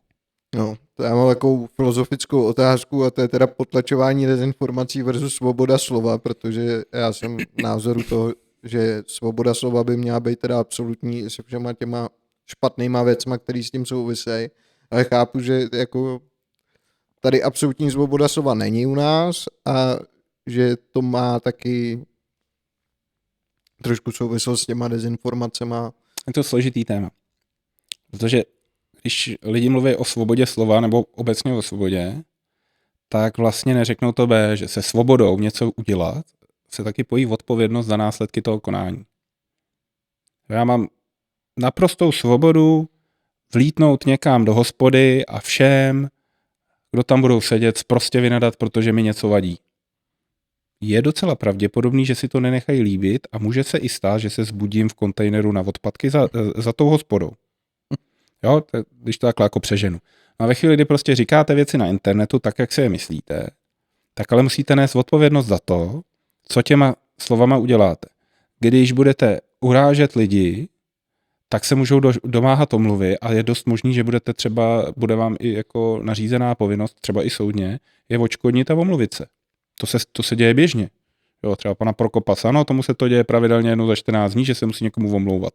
No, to já mám takovou filozofickou otázku a to je teda potlačování dezinformací versus svoboda slova, protože já jsem názoru toho, že svoboda slova by měla být teda absolutní se všema těma špatnýma věcma, který s tím souvisejí, ale chápu, že jako tady absolutní svoboda slova není u nás a že to má taky trošku souvislost s těma dezinformacema. Je to složitý téma, protože když lidi mluví o svobodě slova nebo obecně o svobodě, tak vlastně neřeknou to B, že se svobodou něco udělat se taky pojí odpovědnost za následky toho konání. Já mám naprostou svobodu vlítnout někam do hospody a všem, kdo tam budou sedět, prostě vynadat, protože mi něco vadí. Je docela pravděpodobný, že si to nenechají líbit a může se i stát, že se zbudím v kontejneru na odpadky za tou hospodou. Jo, když to takhle jako přeženu. A ve chvíli, kdy prostě říkáte věci na internetu tak, jak si je myslíte, tak ale musíte nést odpovědnost za to, co těma slovama uděláte. Když budete urážet lidi, tak se můžou domáhat omluvy a je dost možný, že bude vám i jako nařízená povinnost, třeba i soudně, je odškodnit a omluvit se. To se děje běžně. Jo, třeba pana Prokopa Sano, tomu se to děje pravidelně jednou za 14 dní, že se musí někomu omlouvat.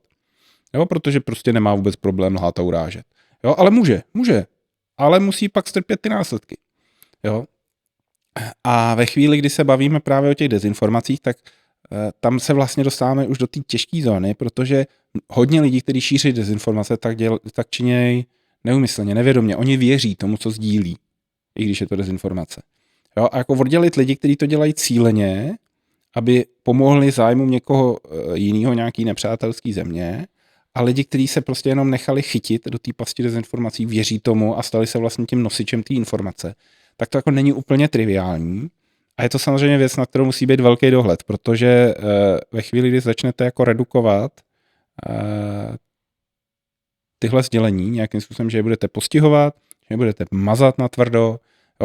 Jo, protože prostě nemá vůbec problém lhát a urážet. Jo, ale může. Ale musí pak strpět ty následky. Jo. A ve chvíli, kdy se bavíme právě o těch dezinformacích, tak tam se vlastně dostáváme už do té těžké zóny, protože hodně lidí, kteří šíří dezinformace, tak činějí neúmyslně, nevědomě. Oni věří tomu, co sdílí, i když je to dezinformace. Jo, a jako oddělit lidi, kteří to dělají cíleně, aby pomohli zájmům někoho jiného, nějaký nepřátelský země, a lidi, kteří se prostě jenom nechali chytit do té pasti dezinformací, věří tomu a stali se vlastně tím nosičem té informace, tak to jako není úplně triviální. A je to samozřejmě věc, na kterou musí být velký dohled, protože ve chvíli, kdy začnete jako redukovat tyhle sdělení nějakým způsobem, že je budete postihovat, že je budete mazat na tvrdo,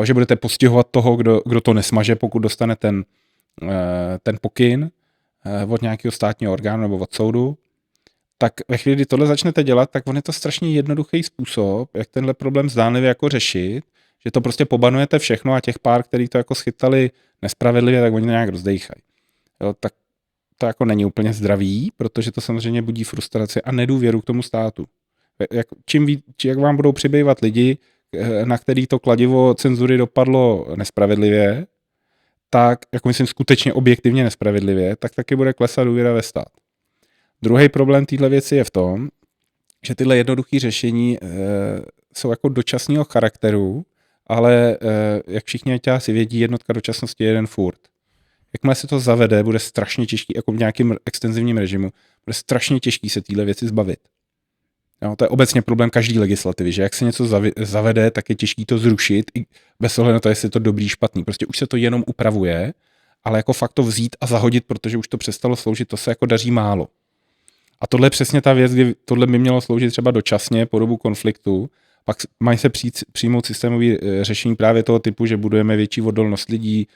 že budete postihovat toho, kdo to nesmaže, pokud dostane ten pokyn od nějakého státního orgánu nebo od soudu, tak ve chvíli, kdy tohle začnete dělat, tak on je to strašně jednoduchý způsob, jak tenhle problém zdánlivě jako řešit, že to prostě pobanujete všechno a těch pár, kteří to jako schytali nespravedlivě, tak oni nějak rozdejchají. jo, tak to jako není úplně zdravý, protože to samozřejmě budí frustraci a nedůvěru k tomu státu. Jak vám budou přibývat lidi, na který to kladivo cenzury dopadlo nespravedlivě, tak, jako myslím skutečně objektivně nespravedlivě, tak taky bude klesat důvěra ve stát. Druhý problém téhle věci je v tom, že tyhle jednoduché řešení jsou jako dočasného charakteru, ale jak všichni asi vědí, jednotka dočasnosti je jeden furt. Jakmile se to zavede, bude strašně těžký, jako v nějakém extenzivním režimu, bude strašně těžký se téhle věci zbavit. Jo, to je obecně problém každé legislativy, že jak se něco zavede, tak je těžký to zrušit, i bez ohledu na to, jestli je to dobrý, špatný. Prostě už se to jenom upravuje, ale jako fakt to vzít a zahodit, protože už to přestalo sloužit, to se jako daří málo. A tohle je přesně ta věc, kdy tohle by mělo sloužit třeba dočasně po dobu konfliktu, pak mají se přijmout systémové řešení právě toho typu, že budujeme větší odolnost lidí,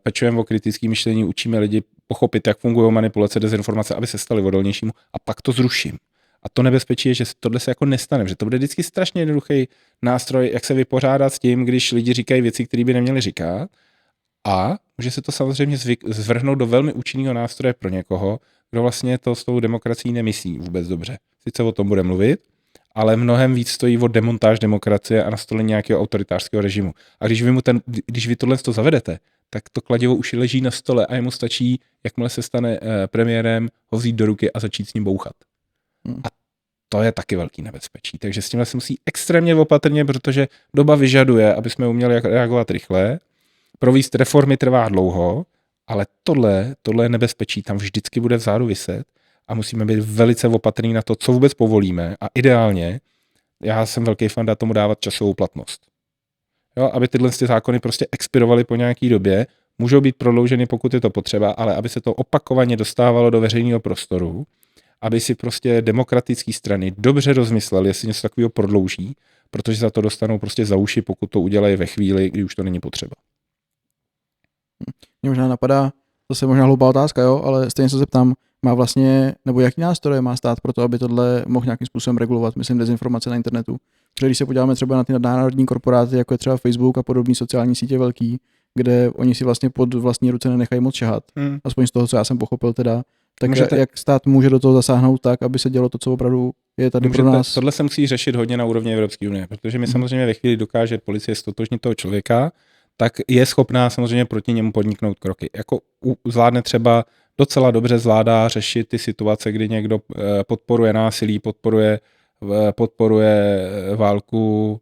pečujeme o kritické myšlení, učíme lidi pochopit, jak fungují manipulace, dezinformace, aby se stali odolnějšímu a pak to zruším. A to nebezpečí je, že tohle se jako nestane, že to bude vždycky strašně jednoduchý nástroj, jak se vypořádat s tím, když lidi říkají věci, které by neměli říkat. A může se to samozřejmě zvrhnout do velmi účinného nástroje pro někoho, kdo vlastně to s tou demokracií nemyslí vůbec dobře. Sice o tom bude mluvit, ale mnohem víc stojí o demontáž demokracie a nastolení nějakého autoritářského režimu. A když vy tohle to zavedete, tak to kladivo už leží na stole a jemu stačí, jakmile se stane premiérem, ho vzít do ruky a začít s ním bouchat. A to je taky velký nebezpečí. Takže s tímhle se musí extrémně opatrně, protože doba vyžaduje, aby jsme uměli reagovat rychle. Provést reformy trvá dlouho, ale tohle je nebezpečí, tam vždycky bude vzadu viset a musíme být velice opatrní na to, co vůbec povolíme a ideálně, já jsem velký fan dát tomu dávat časovou platnost. Jo, aby tyhle zákony prostě expirovaly po nějaký době, můžou být prodlouženy, pokud je to potřeba, ale aby se to opakovaně dostávalo do veřejného prostoru, aby si prostě demokratické strany dobře rozmysleli, jestli něco takového prodlouží, protože za to dostanou prostě za uši, pokud to udělají ve chvíli, kdy už to není potřeba. Mě možná napadá, zase možná hloupá otázka, jo, ale stejně se zeptám, má vlastně, nebo jaký nástroje má stát pro to, aby tohle mohl nějakým způsobem regulovat, myslím dezinformace na internetu. Protože když se podíváme třeba na ty nadnárodní korporáty, jako je třeba Facebook a podobné sociální sítě velký, kde oni si vlastně pod vlastní ruce nenechají moc šahat, aspoň z toho, co já jsem pochopil teda, tak jak stát může do toho zasáhnout tak, aby se dělo to, co opravdu je tady pro nás. Tohle se musí řešit hodně na úrovni Evropské unie, protože my samozřejmě ve chvíli dokáže policie stotožnit toho člověka, tak je schopná samozřejmě proti němu podniknout kroky. Jako zvládne třeba docela dobře řešit ty situace, kdy někdo podporuje násilí, podporuje válku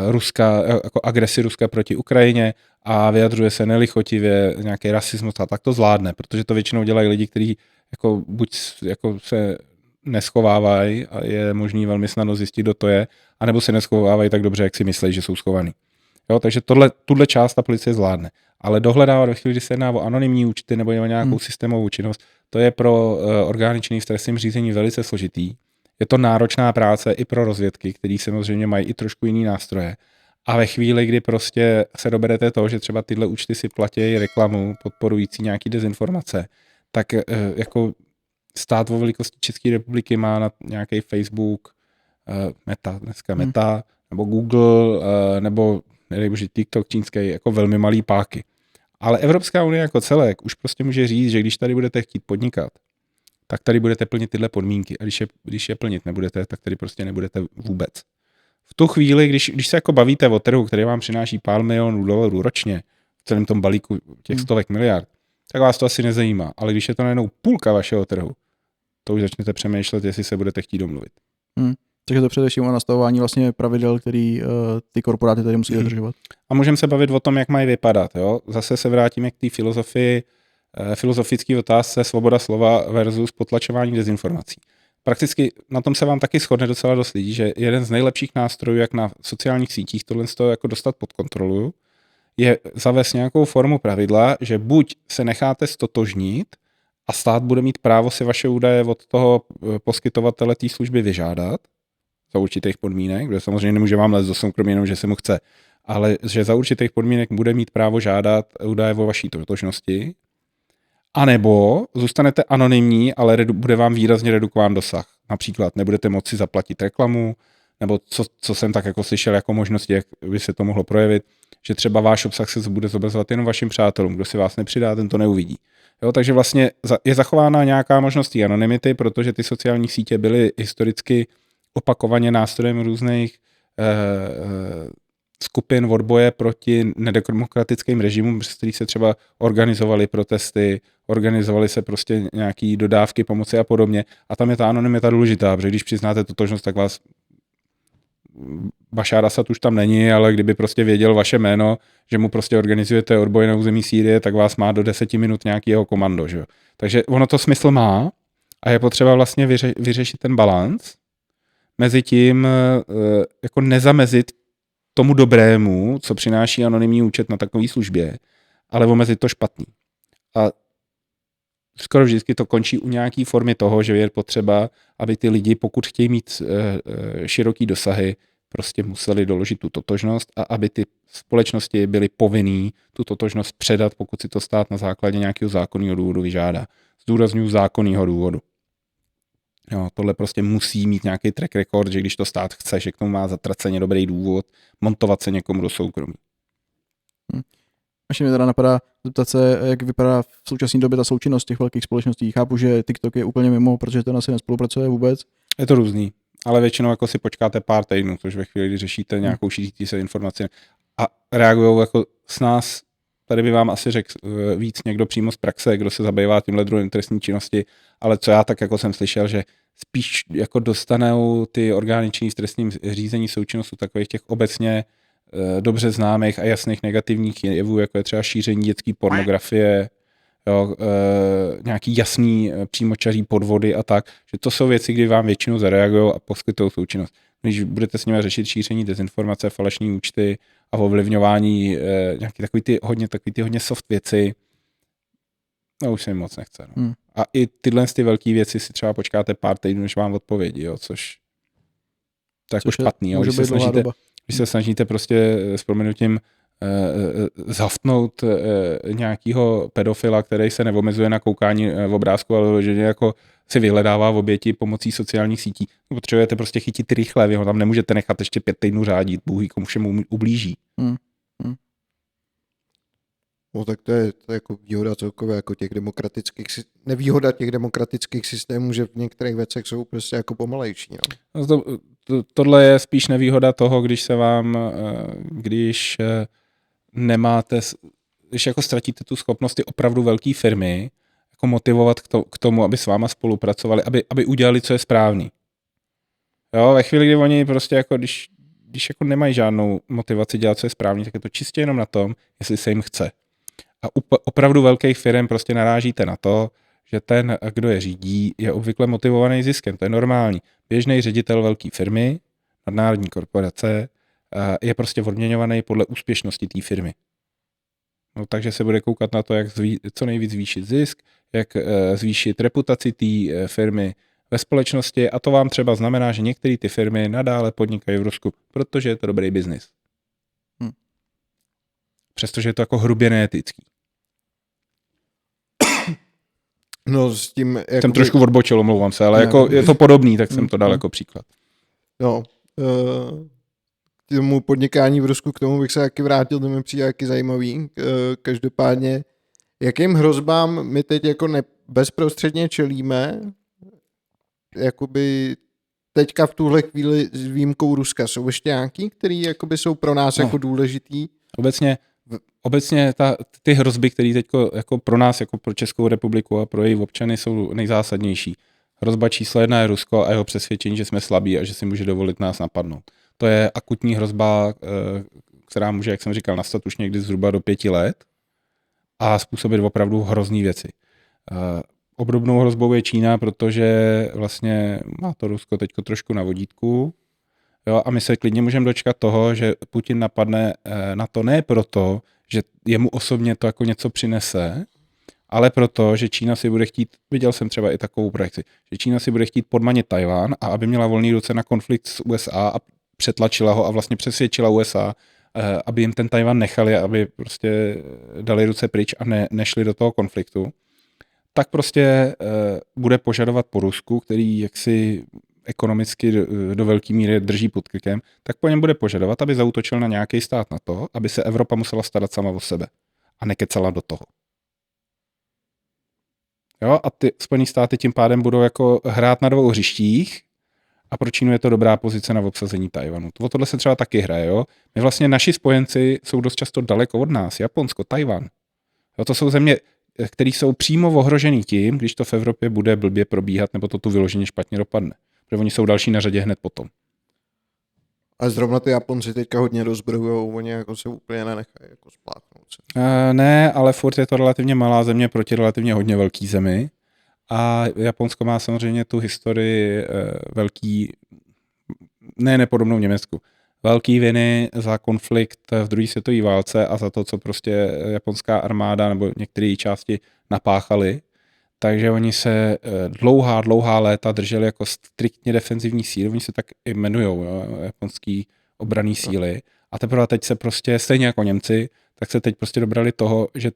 Ruska, jako agresi Ruska proti Ukrajině a vyjadřuje se nelichotivě, nějaký rasismus a tak to zvládne, protože to většinou dělají lidi, kteří jako buď jako se neschovávají a je možný velmi snadno zjistit, kdo to je, anebo se neschovávají tak dobře, jak si myslí, že jsou schovaný. Jo, takže tuhle část ta policie zvládne. Ale dohledávat ve chvíli, kdy se jedná o anonymní účty nebo o nějakou systémovou činnost, to je pro orgány činné v trestním řízení velice složitý. Je to náročná práce i pro rozvědky, který samozřejmě mají i trošku jiný nástroje. A ve chvíli, kdy prostě se doberete toho, že třeba tyhle účty si platí reklamu podporující nějaký dezinformace, tak jako stát o velikosti České republiky má na nějaký Facebook, Meta, nebo Google, nebo nedejbože TikTok čínský, jako velmi malý páky. Ale Evropská unie jako celek už prostě může říct, že když tady budete chtít podnikat, tak tady budete plnit tyhle podmínky. A když je plnit nebudete, tak tady prostě nebudete vůbec. V tu chvíli, když se jako bavíte o trhu, který vám přináší pár milionů dolarů ročně, v celém tom balíku těch stovek miliard, tak vás to asi nezajímá. Ale když je to najednou půlka vašeho trhu, to už začnete přemýšlet, jestli se budete chtít domluvit. Takže to především o nastavování vlastně pravidel, který ty korporáty tady musí dodržovat. A můžeme se bavit o tom, jak mají vypadat. Jo? Zase se vrátíme k té filozofické otázce svoboda slova versus potlačování dezinformací. Prakticky na tom se vám taky shodne docela dost lidí, že jeden z nejlepších nástrojů, jak na sociálních sítích tohle jako dostat pod kontrolu, je zavést nějakou formu pravidla, že buď se necháte stotožnit a stát bude mít právo si vaše údaje od toho poskytovatele té služby vyžádat za určitých podmínek, kde samozřejmě nemůže vám lézt do soukromí, jenom že se mu chce, ale že za určitých podmínek bude mít právo žádat údaje o vaší totožnosti, anebo zůstanete anonymní, ale bude vám výrazně redukován dosah. Například nebudete moci zaplatit reklamu, nebo co jsem tak jako slyšel jako možnosti, jak by se to mohlo projevit, že třeba váš obsah se bude zobrazovat jenom vašim přátelům, kdo si vás nepřidá, ten to neuvidí. Jo, takže vlastně je zachována nějaká možnost té anonymity, protože ty sociální sítě byly historicky opakovaně nástrojem různých skupin odboje proti nedemokratickým režimům, přes který se třeba organizovaly protesty, organizovaly se prostě nějaký dodávky pomoci a podobně. A tam je ta anonymita důležitá, protože když přiznáte totožnost, tak vás Bašár Asad už tam není, ale kdyby prostě věděl vaše jméno, že mu prostě organizujete odboj na území Sýrie, tak vás má do 10 minut nějaký jeho komando. Že jo? Takže ono to smysl má a je potřeba vlastně vyřešit ten balanc mezi tím jako nezamezit tomu dobrému, co přináší anonymní účet na takové službě, ale omezit to špatný. A skoro vždycky to končí u nějaké formy toho, že je potřeba, aby ty lidi, pokud chtějí mít široký dosahy, prostě museli doložit tu totožnost a aby ty společnosti byly povinný tu totožnost předat, pokud si to stát na základě nějakého zákonného důvodu vyžádá. Zdůrazňuji zákonného důvodu. Jo, tohle prostě musí mít nějaký track record, že když to stát chce, že k tomu má zatraceně dobrý důvod montovat se někomu do soukromí. Ještě mi teda napadá zeptat se, jak vypadá v současné době ta součinnost těch velkých společností. Chápu, že TikTok je úplně mimo, protože ten asi nespolupracuje vůbec. Je to různý, ale většinou jako si počkáte pár týdnů, což ve chvíli, kdy řešíte nějakou šířící se informaci a reagují jako s nás, tady by vám asi řekl víc někdo přímo z praxe, kdo se zabývá tímhle druhem trestní činnosti, ale co já tak jako jsem slyšel, že spíš jako dostanou ty orgány činní v trestním řízení součinnost takových těch obecně dobře známých a jasných negativních jevů, jako je třeba šíření dětské pornografie, jo, nějaký jasný přímočaří podvody a tak, že to jsou věci, kdy vám většinou zareagují a poskytují součinnost. Když budete s nimi řešit šíření dezinformace, falešní účty a ovlivňování nějaký takový ty hodně soft věci, no už se mi moc nechce. No. A i tyhle ty velké věci si třeba počkáte pár týdnů, než vám odpovědí, jo, což to je jako špatný. Jo, když se snažíte prostě s prominutím zhaftnout nějakého pedofila, který se neomezuje na koukání v obrázku, ale že jako si vyhledává v oběti pomocí sociálních sítí. Potřebujete prostě chytit rychle, vy ho tam nemůžete nechat ještě 5 týdnů řádit, Bůh ví, komu všemu ublíží. No tak to je jako výhoda celkově jako těch nevýhoda těch demokratických systémů, že v některých věcech jsou prostě jako pomalejší. No. Tohle je spíš nevýhoda toho, když se vám, když nemáte, když jako ztratíte tu schopnost ty opravdu velké firmy jako motivovat k tomu, aby s váma spolupracovali, aby udělali, co je správný. Jo, ve chvíli, kdy oni prostě jako, když jako nemají žádnou motivaci dělat, co je správný, tak je to čistě jenom na tom, jestli se jim chce. A opravdu velkých firm prostě narážíte na to, že ten, kdo je řídí, je obvykle motivovaný ziskem. To je normální. Běžný ředitel velké firmy, nadnárodní korporace, je prostě odměňovaný podle úspěšnosti té firmy. No, takže se bude koukat na to, jak co nejvíc zvýšit zisk, jak zvýšit reputaci té firmy ve společnosti a to vám třeba znamená, že některé ty firmy nadále podnikají v Rusku, protože je to dobrý biznis. Přestože je to jako hrubě neetický. No s tím... Jakoby... Jsem trošku odbočil, omlouvám se, ale jako je to podobný, tak jsem to dal jako příklad. No, k tomu podnikání v Rusku, k tomu bych se taky vrátil, to mi přijde taky zajímavý. Každopádně, jakým hrozbám my teď jako bezprostředně čelíme, jakoby teďka v tuhle chvíli s výjimkou Ruska, jsou ještě nějaký, který jakoby jsou pro nás jako důležitý? Obecně ty hrozby, které teď jako pro nás, jako pro Českou republiku a pro její občany jsou nejzásadnější. Hrozba číslo 1 je Rusko a jeho přesvědčení, že jsme slabí a že si může dovolit nás napadnout. To je akutní hrozba, která může, jak jsem říkal, nastat už někdy zhruba do 5 let a způsobit opravdu hrozný věci. Obdobnou hrozbou je Čína, protože vlastně má to Rusko teď trošku na vodítku. Jo, a my se klidně můžeme dočkat toho, že Putin napadne na to ne proto, že jemu osobně to jako něco přinese, ale proto, že Čína si bude chtít, viděl jsem třeba i takovou projekci, že Čína si bude chtít podmanit Tajván a aby měla volný ruce na konflikt s USA a přetlačila ho a vlastně přesvědčila USA, aby jim ten Tajván nechali, aby prostě dali ruce pryč a nešli do toho konfliktu, tak prostě bude požadovat po Rusku, který jaksi ekonomicky do velké míry drží pod krkem, tak po něm bude požadovat, aby zaútočil na nějaký stát na to, aby se Evropa musela starat sama o sebe a nekecala do toho. Jo? A ty Spojené státy tím pádem budou jako hrát na 2 hřištích a pro Čínu je to dobrá pozice na obsazení Tajvanu. O tohle se třeba taky hraje. Jo? My vlastně naši spojenci jsou dost často daleko od nás. Japonsko, Tajvan. Jo? To jsou země, které jsou přímo ohrožený tím, když to v Evropě bude blbě probíhat nebo to tu vyloženě špatně dopadne. Protože oni jsou další na řadě hned potom. A zrovna ty Japonci teďka hodně dozbrojujou, oni jako se úplně nenechají jako spláchnout. Ne, ale furt je to relativně malá země proti relativně hodně velký zemi. A Japonsko má samozřejmě tu historii velký, nepodobnou Německu, velký viny za konflikt v druhé světové válce a za to, co prostě japonská armáda nebo některé části napáchali. Takže oni se dlouhá léta drželi jako striktně defenzivní síly, oni se tak jmenujou, japonský obranný síly. A teprve teď se prostě, stejně jako Němci, tak se teď prostě dobrali toho, že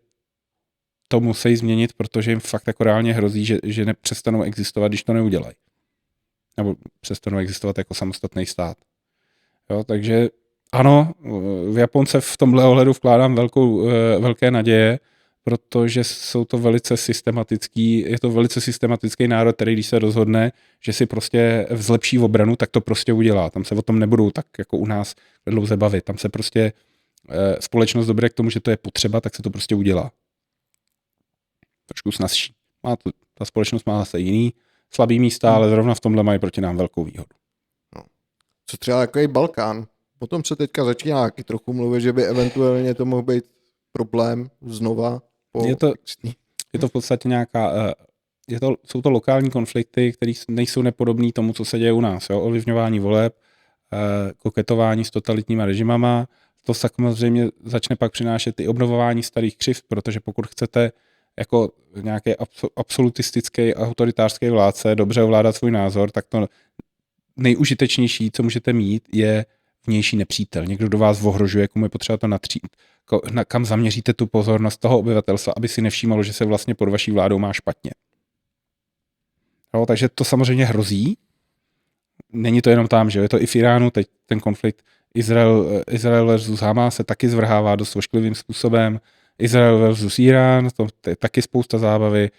to musí změnit, protože jim fakt jako reálně hrozí, že nepřestanou existovat, když to neudělají. Nebo přestanou existovat jako samostatný stát. Jo, takže ano, v Japonce v tomhle ohledu vkládám velké naděje, protože jsou to je to velice systematický národ, který když se rozhodne, že si prostě zlepší obranu, tak to prostě udělá. Tam se o tom nebudou tak jako u nás dlouze bavit. Tam se prostě společnost dobré k tomu, že to je potřeba, tak se to prostě udělá. Trošku snazší. Ta společnost má zase jiný slabý místa, ale zrovna v tomhle mají proti nám velkou výhodu. No. Co třeba jako je Balkán? Potom se teďka začíná taky trochu mluvit, že by eventuálně to mohl být problém znova. Je to v podstatě jsou to lokální konflikty, které nejsou nepodobné tomu, co se děje u nás. Jo? Ovlivňování voleb, koketování s totalitníma režimama, to samozřejmě začne pak přinášet i obnovování starých křivd, protože pokud chcete jako nějaký absolutistický autoritářský vládce dobře ovládat svůj názor, tak to nejužitečnější, co můžete mít, je vnější nepřítel. Někdo do vás ohrožuje, komu je potřeba to natřít, kam zaměříte tu pozornost toho obyvatelstva, aby si nevšímalo, že se vlastně pod vaší vládou má špatně. Jo, takže to samozřejmě hrozí. Není to jenom tam, že je to i v Iránu, teď ten konflikt Izrael versus Hamas se taky zvrhává dost ošklivým způsobem. Izrael versus Irán, to je taky spousta zábavy.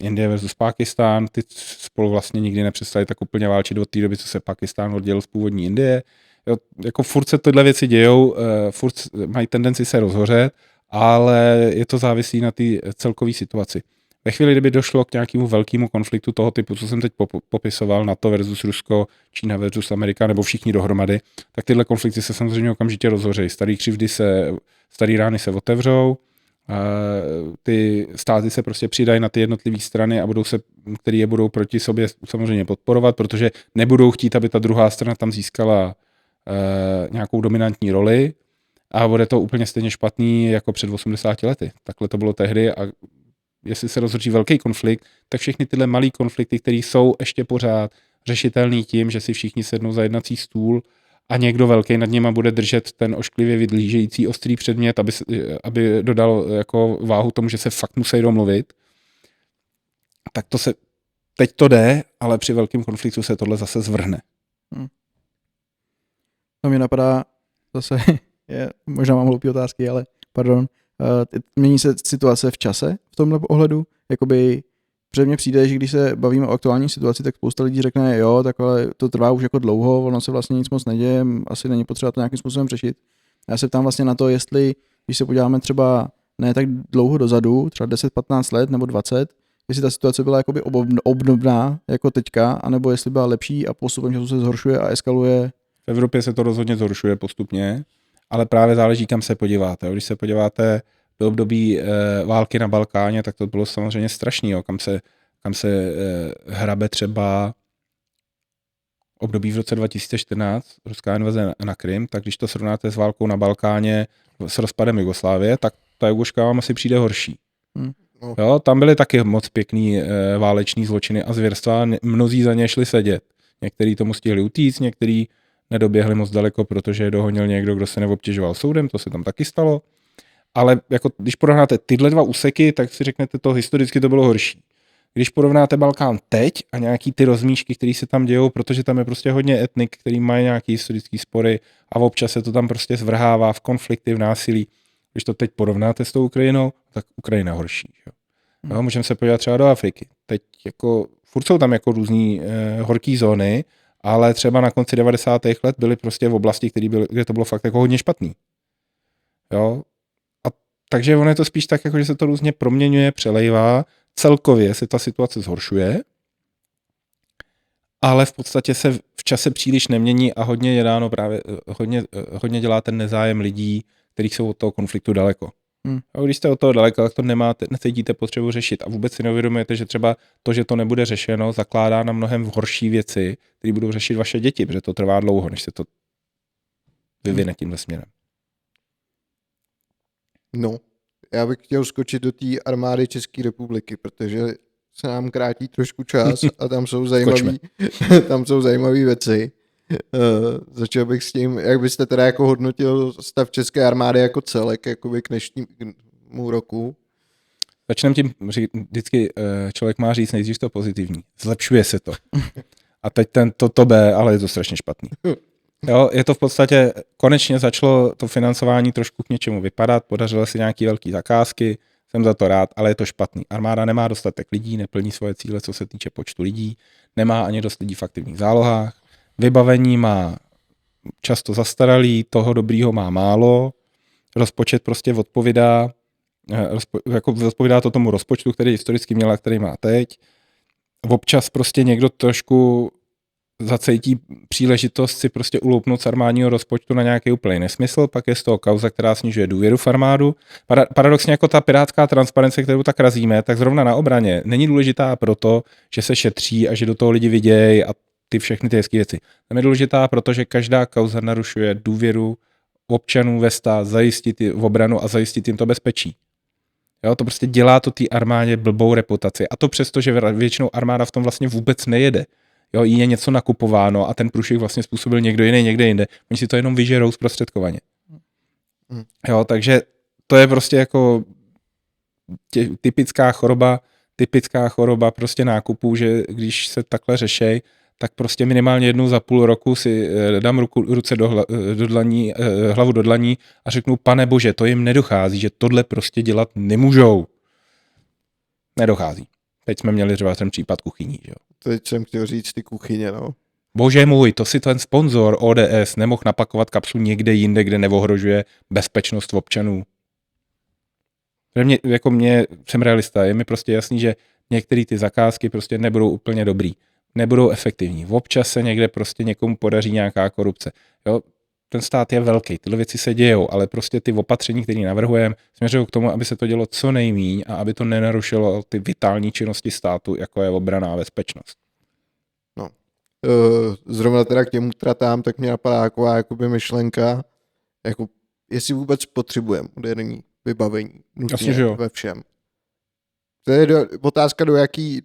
Indie versus Pákistán, ty spolu vlastně nikdy nepřestali tak úplně válčit od té doby, co se Pákistán oddělil z původní Indie. Jo, jako furt se tyhle věci dějou, furt mají tendenci se rozhořet, ale je to závislí na té celkové situaci. Ve chvíli, kdyby došlo k nějakému velkému konfliktu toho typu, co jsem teď popisoval, NATO versus Rusko, Čína versus Amerika, nebo všichni dohromady, tak tyhle konflikty se samozřejmě okamžitě rozhořejí. Starý rány se otevřou, ty státy se prostě přidají na ty jednotlivé strany a které je budou proti sobě samozřejmě podporovat, protože nebudou chtít, aby ta druhá strana tam získala nějakou dominantní roli a bude to úplně stejně špatný jako před 80 lety. Takhle to bylo tehdy a jestli se rozhodí velký konflikt, tak všechny tyhle malý konflikty, které jsou ještě pořád řešitelný tím, že si všichni sednou za jednací stůl a někdo velký nad něma bude držet ten ošklivě vydlížející ostrý předmět, aby dodal jako váhu tomu, že se fakt musí domluvit, tak teď to jde, ale při velkém konfliktu se tohle zase zvrhne. To mi napadá zase, možná mám hloupý otázky, ale pardon, mění se situace v čase v tomhle ohledu? Jakoby, protože mně přijde, že když se bavíme o aktuální situaci, tak spousta lidí řekne, jo, takhle to trvá už jako dlouho, ono se vlastně nic moc neděje, asi není potřeba to nějakým způsobem řešit. Já se ptám vlastně na to, jestli, když se podíváme třeba ne tak dlouho dozadu, třeba 10-15 let nebo 20, jestli ta situace byla jakoby obdobná jako teďka, anebo jestli byla lepší a postupem času se zhoršuje a eskaluje. V Evropě se to rozhodně zhoršuje postupně, ale právě záleží, kam se podíváte. Když se podíváte do období války na Balkáně, tak to bylo samozřejmě strašný, kam se hrabe třeba období v roce 2014, ruská invaze na Krym, tak když to srovnáte s válkou na Balkáně s rozpadem Jugoslávie, tak ta Jugoška vám asi přijde horší. Jo, tam byly taky moc pěkný váleční zločiny a zvěrstva, mnozí za ně šli sedět. Někteří tomu stihli utíct, někteří nedoběhli moc daleko, protože je dohonil někdo, kdo se neobtěžoval soudem, to se tam taky stalo. Ale jako, když porovnáte tyhle dva úseky, tak si řeknete, to historicky to bylo horší. Když porovnáte Balkán teď a nějaký ty rozmíšky, které se tam dějou, protože tam je prostě hodně etnik, který mají nějaký historický spory a občas se to tam prostě zvrhává v konflikty, v násilí. Když to teď porovnáte s tou Ukrajinou, tak Ukrajina horší. Jo. Jo, můžeme se podívat třeba do Afriky. Teď jako, furt jsou tam jako různý horký zóny, ale třeba na konci 90. let byly prostě v oblasti, kde to bylo fakt jako hodně špatný. Jo? A takže ono je to spíš tak, jako, že se to různě proměňuje, přelejvá, celkově se ta situace zhoršuje, ale v podstatě se v čase příliš nemění a hodně je dáno právě, hodně dělá ten nezájem lidí, kteří jsou od toho konfliktu daleko. A když jste od toho daleko, tak to necítíte potřebu řešit a vůbec si neuvědomujete, že třeba to, že to nebude řešeno, zakládá na mnohem horší věci, které budou řešit vaše děti, protože to trvá dlouho, než se to vyvine tímhle směrem. No, já bych chtěl skočit do té armády České republiky, protože se nám krátí trošku čas a tam jsou zajímavé věci. Začal bych s tím, jak byste teda jako hodnotil stav české armády jako celek, jakoby k dnešnímu roku. Začneme tím, vždycky člověk má říct nejdřív to pozitivní. Zlepšuje se to. A teď to B, ale je to strašně špatný. Jo, je to v podstatě, konečně začalo to financování trošku k něčemu vypadat, podařilo se nějaké velké zakázky, jsem za to rád, ale je to špatný. Armáda nemá dostatek lidí, neplní svoje cíle, co se týče počtu lidí, nemá ani dost lidí v aktivních zálohách, vybavení má často zastaralý, toho dobrýho má málo, rozpočet prostě odpovídá to tomu rozpočtu, který historicky měla a který má teď. Občas prostě někdo trošku zacejtí příležitost si prostě uloupnout z armádního rozpočtu na nějaký úplný nesmysl, pak je z toho kauza, která snižuje důvěru v armádu. Paradoxně jako ta pirátská transparence, kterou tak razíme, tak zrovna na obraně není důležitá proto, že se šetří a že do toho lidi vidějí a všechny ty hezké věci. Tam je důležitá, protože každá kauza narušuje důvěru občanů ve stát, zajistit obranu a zajistit jim to bezpečí. Jo, to prostě dělá to té armádě blbou reputaci. A to přesto, že většinou armáda v tom vlastně vůbec nejede. Jo, jí je něco nakupováno a ten průšvih vlastně způsobil někdo jiný někde jinde. Oni si to jenom vyžerou zprostředkovaně. Jo, takže to je prostě jako typická choroba prostě nákupů, že když se takhle řešej, tak prostě minimálně jednou za půl roku si dám ruce do dlaní, hlavu do dlaní a řeknu, pane bože, to jim nedochází, že tohle prostě dělat nemůžou. Nedochází. Teď jsme měli třeba ten případ kuchyní, že jo. Teď jsem chtěl říct ty kuchyně, no. Bože můj, to si ten sponzor ODS nemohl napakovat kapsu někde jinde, kde neohrožuje bezpečnost občanů. Jsem realista, je mi prostě jasný, že některé ty zakázky prostě nebudou úplně dobrý. Nebudou efektivní. Občas se někde prostě někomu podaří nějaká korupce. Jo? Ten stát je velký, tyhle věci se dějou, ale prostě ty opatření, které navrhujeme, směřují k tomu, aby se to dělo co nejmíň a aby to nenarušilo ty vitální činnosti státu, jako je obrana a bezpečnost. No. Zrovna teda k těm tratám, tak mě napadá taková jakoby myšlenka, jako jestli vůbec potřebujeme moderní vybavení. Jasně, že jo. Ve všem. To je otázka do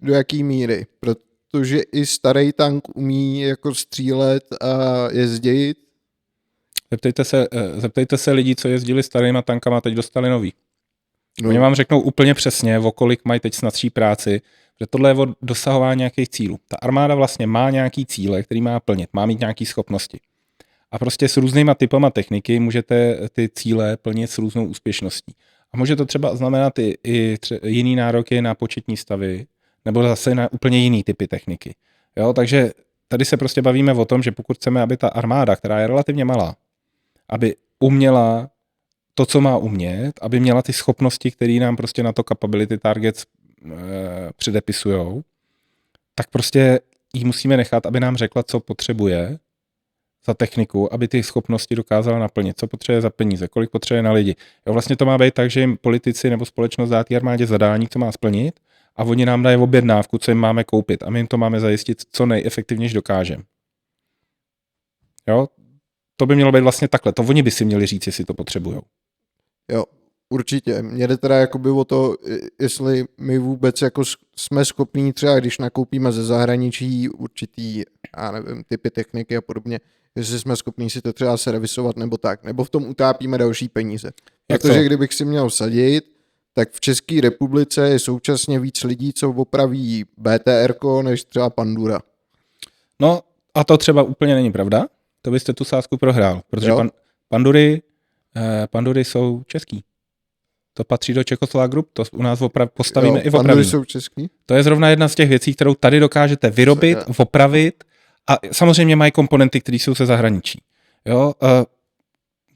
jaký míry, protože i starý tank umí jako střílet a jezdit. Zeptejte se lidí, co jezdili starýma tankama a teď dostali nový. No. Oni vám řeknou úplně přesně, o kolik mají teď snadší práci, že tohle je o dosahování nějakých cílů. Ta armáda vlastně má nějaký cíle, který má plnit, má mít nějaké schopnosti. A prostě s různýma typama techniky můžete ty cíle plnit s různou úspěšností. A může to třeba znamenat i jiný nároky na početní stavy, nebo zase na úplně jiný typy techniky. Jo, takže tady se prostě bavíme o tom, že pokud chceme, aby ta armáda, která je relativně malá, aby uměla to, co má umět, aby měla ty schopnosti, které nám prostě na to capability targets předepisujou, tak prostě jí musíme nechat, aby nám řekla, co potřebuje za techniku, aby ty schopnosti dokázala naplnit, co potřebuje za peníze, kolik potřebuje na lidi. Jo, vlastně to má být tak, že jim politici nebo společnost dá té armádě zadání, co má splnit, a oni nám dají objednávku, co jim máme koupit a my jim to máme zajistit co nejefektivněji dokážeme. Jo, to by mělo být vlastně takhle. To oni by si měli říct, jestli to potřebujou. Jo, určitě. Mně jde teda jakoby o to, jestli my vůbec jako jsme schopní třeba, když nakoupíme ze zahraničí určitý, já nevím, typy techniky a podobně, jestli jsme schopní si to třeba servisovat nebo tak, nebo v tom utápíme další peníze. Protože kdybych si měl sadit, tak v České republice je současně víc lidí, co opraví BTR-ko, než třeba Pandura. No a to třeba úplně není pravda. To byste tu sázku prohrál, protože Pandury jsou český. To patří do Czechoslovak Group, to u nás postavíme i pandury opravíme. jsou český? To je zrovna jedna z těch věcí, kterou tady dokážete vyrobit, opravit a samozřejmě mají komponenty, které jsou ze zahraničí. Jo,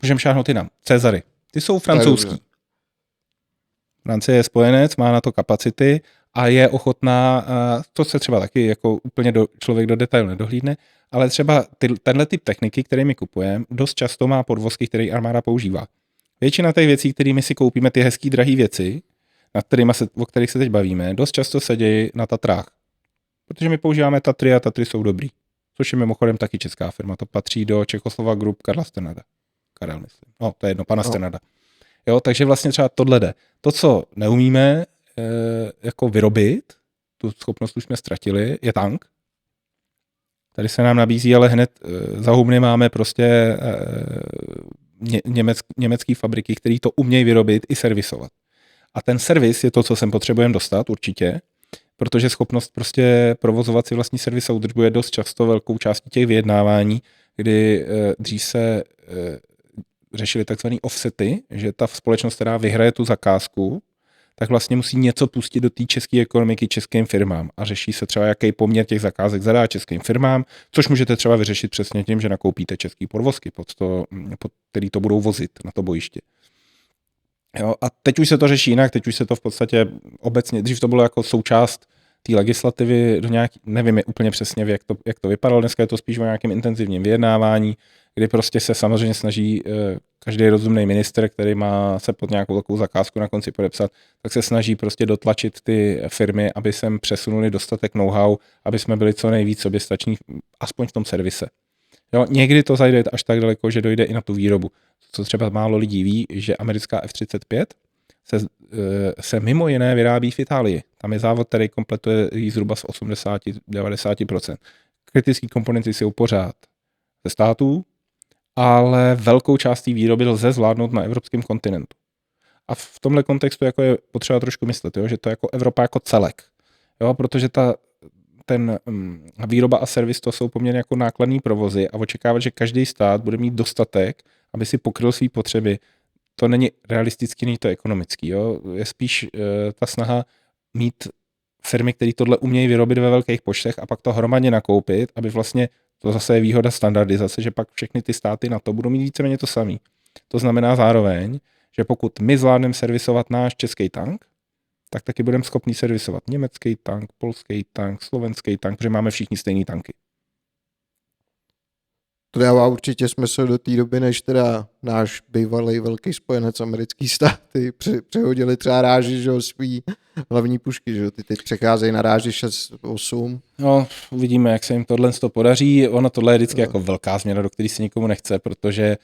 můžeme šáhnout jinam. Cezary. Ty jsou francouzský. Francie je spojenec, má na to kapacity a je ochotná, to se třeba taky jako úplně člověk do detailu nedohlídne, ale třeba tenhle typ techniky, který my kupujeme, dost často má podvozky, které armáda používá. Většina těch věcí, kterými si koupíme, ty hezký drahé věci, o kterých se teď bavíme, dost často se dějí na Tatrách. Protože my používáme Tatry a Tatry jsou dobrý. Což je mimochodem taky česká firma. To patří do Czechoslovak Group Karla Sternada. Karel, myslím. To je jedno, pana Sternada. Jo, takže vlastně třeba tohle jde. To, co neumíme jako vyrobit, tu schopnost už jsme ztratili, je tank. Tady se nám nabízí, ale hned za hubny máme prostě německé fabriky, které to umějí vyrobit i servisovat. A ten servis je to, co sem potřebujeme dostat určitě, protože schopnost prostě provozovat si vlastní servis a údržbu je dost často velkou částí těch vyjednávání, kdy dřív se řešili takzvaný offsety, že ta společnost, která vyhraje tu zakázku, tak vlastně musí něco pustit do té české ekonomiky českým firmám a řeší se třeba, jaký poměr těch zakázek zadá českým firmám, což můžete třeba vyřešit přesně tím, že nakoupíte český podvozky, pod který to budou vozit na to bojiště. Jo, a teď už se to řeší jinak, teď už se to v podstatě obecně, dřív to bylo jako součást té legislativy do nějaký, nevím úplně přesně, jak to vypadalo, dneska je to spíš o nějakém intenzivním vyjednávání, kdy prostě se samozřejmě snaží každý rozumný minister, který má se pod nějakou takovou zakázku na konci podepsat, tak se snaží prostě dotlačit ty firmy, aby sem přesunuli dostatek know-how, aby jsme byli co nejvíc soběstační, aspoň v tom servise. Jo, někdy to zajde až tak daleko, že dojde i na tu výrobu. Co třeba málo lidí ví, že americká F-35 se mimo jiné vyrábí v Itálii. Tam je závod, který kompletuje jí zhruba z 80-90%. Kritické komponenty jsou pořád ze států, ale velkou část té výroby lze zvládnout na evropském kontinentu. A v tomhle kontextu jako je potřeba trošku myslet, jo, že to je jako Evropa jako celek. Jo, protože ten výroba a servis to jsou poměrně jako nákladný provozy a očekávat, že každý stát bude mít dostatek, aby si pokryl své potřeby, to není realistický, není to ekonomický. Jo. Je spíš ta snaha mít firmy, které tohle umějí vyrobit ve velkých počtech a pak to hromadně nakoupit, aby vlastně, to zase je výhoda standardizace, že pak všechny ty státy na to budou mít víceméně to samý. To znamená zároveň, že pokud my zvládneme servisovat náš český tank, tak taky budeme schopni servisovat německý tank, polský tank, slovenský tank, protože máme všichni stejný tanky. To dává určitě smysl do té doby, než teda náš bývalý velký spojenec americký státy přehodili třeba ráži, že svý hlavní pušky, že ty teď přecházejí na ráži 6-8. No, uvidíme, jak se jim tohle podaří. Ono tohle je vždycky jako velká změna, do které se nikomu nechce, protože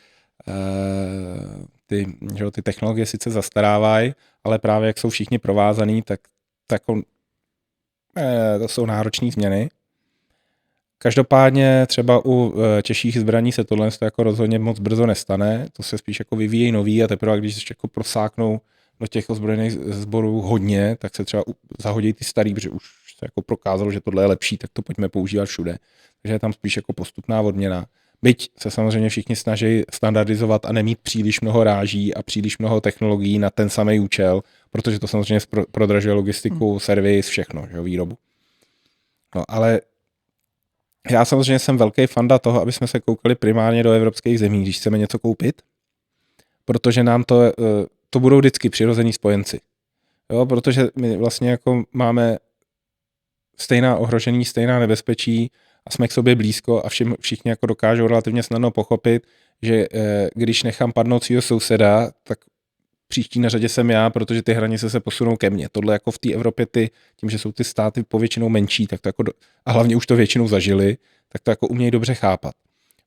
ty technologie sice zastarávají, ale právě jak jsou všichni provázaný, tak to jsou náročné změny. Každopádně třeba u těžších zbraní se tohle jako rozhodně moc brzo nestane, to se spíš jako vyvíjí nový a teprve když jako prosáknou do těch ozbrojených sborů hodně, tak se třeba zahodí ty starý, protože už se jako prokázalo, že tohle je lepší, tak to pojďme používat všude. Takže je tam spíš jako postupná odměna. Byť se samozřejmě všichni snaží standardizovat a nemít příliš mnoho ráží a příliš mnoho technologií na ten samý účel, protože to samozřejmě prodražuje logistiku, servis, všechno, že, výrobu. No, ale já samozřejmě jsem velký fanda toho, aby jsme se koukali primárně do evropských zemí, když chceme něco koupit, protože nám to budou vždycky přirození spojenci. Jo, protože my vlastně jako máme stejná ohrožení, stejná nebezpečí a jsme k sobě blízko a všichni jako dokážou relativně snadno pochopit, že když nechám padnout svýho souseda, tak příští na řadě jsem já, protože ty hranice se posunou ke mně. Tohle jako v té Evropě tím, že jsou ty státy povětšinou menší, tak to jako a hlavně už to většinou zažili, tak to jako umějí dobře chápat.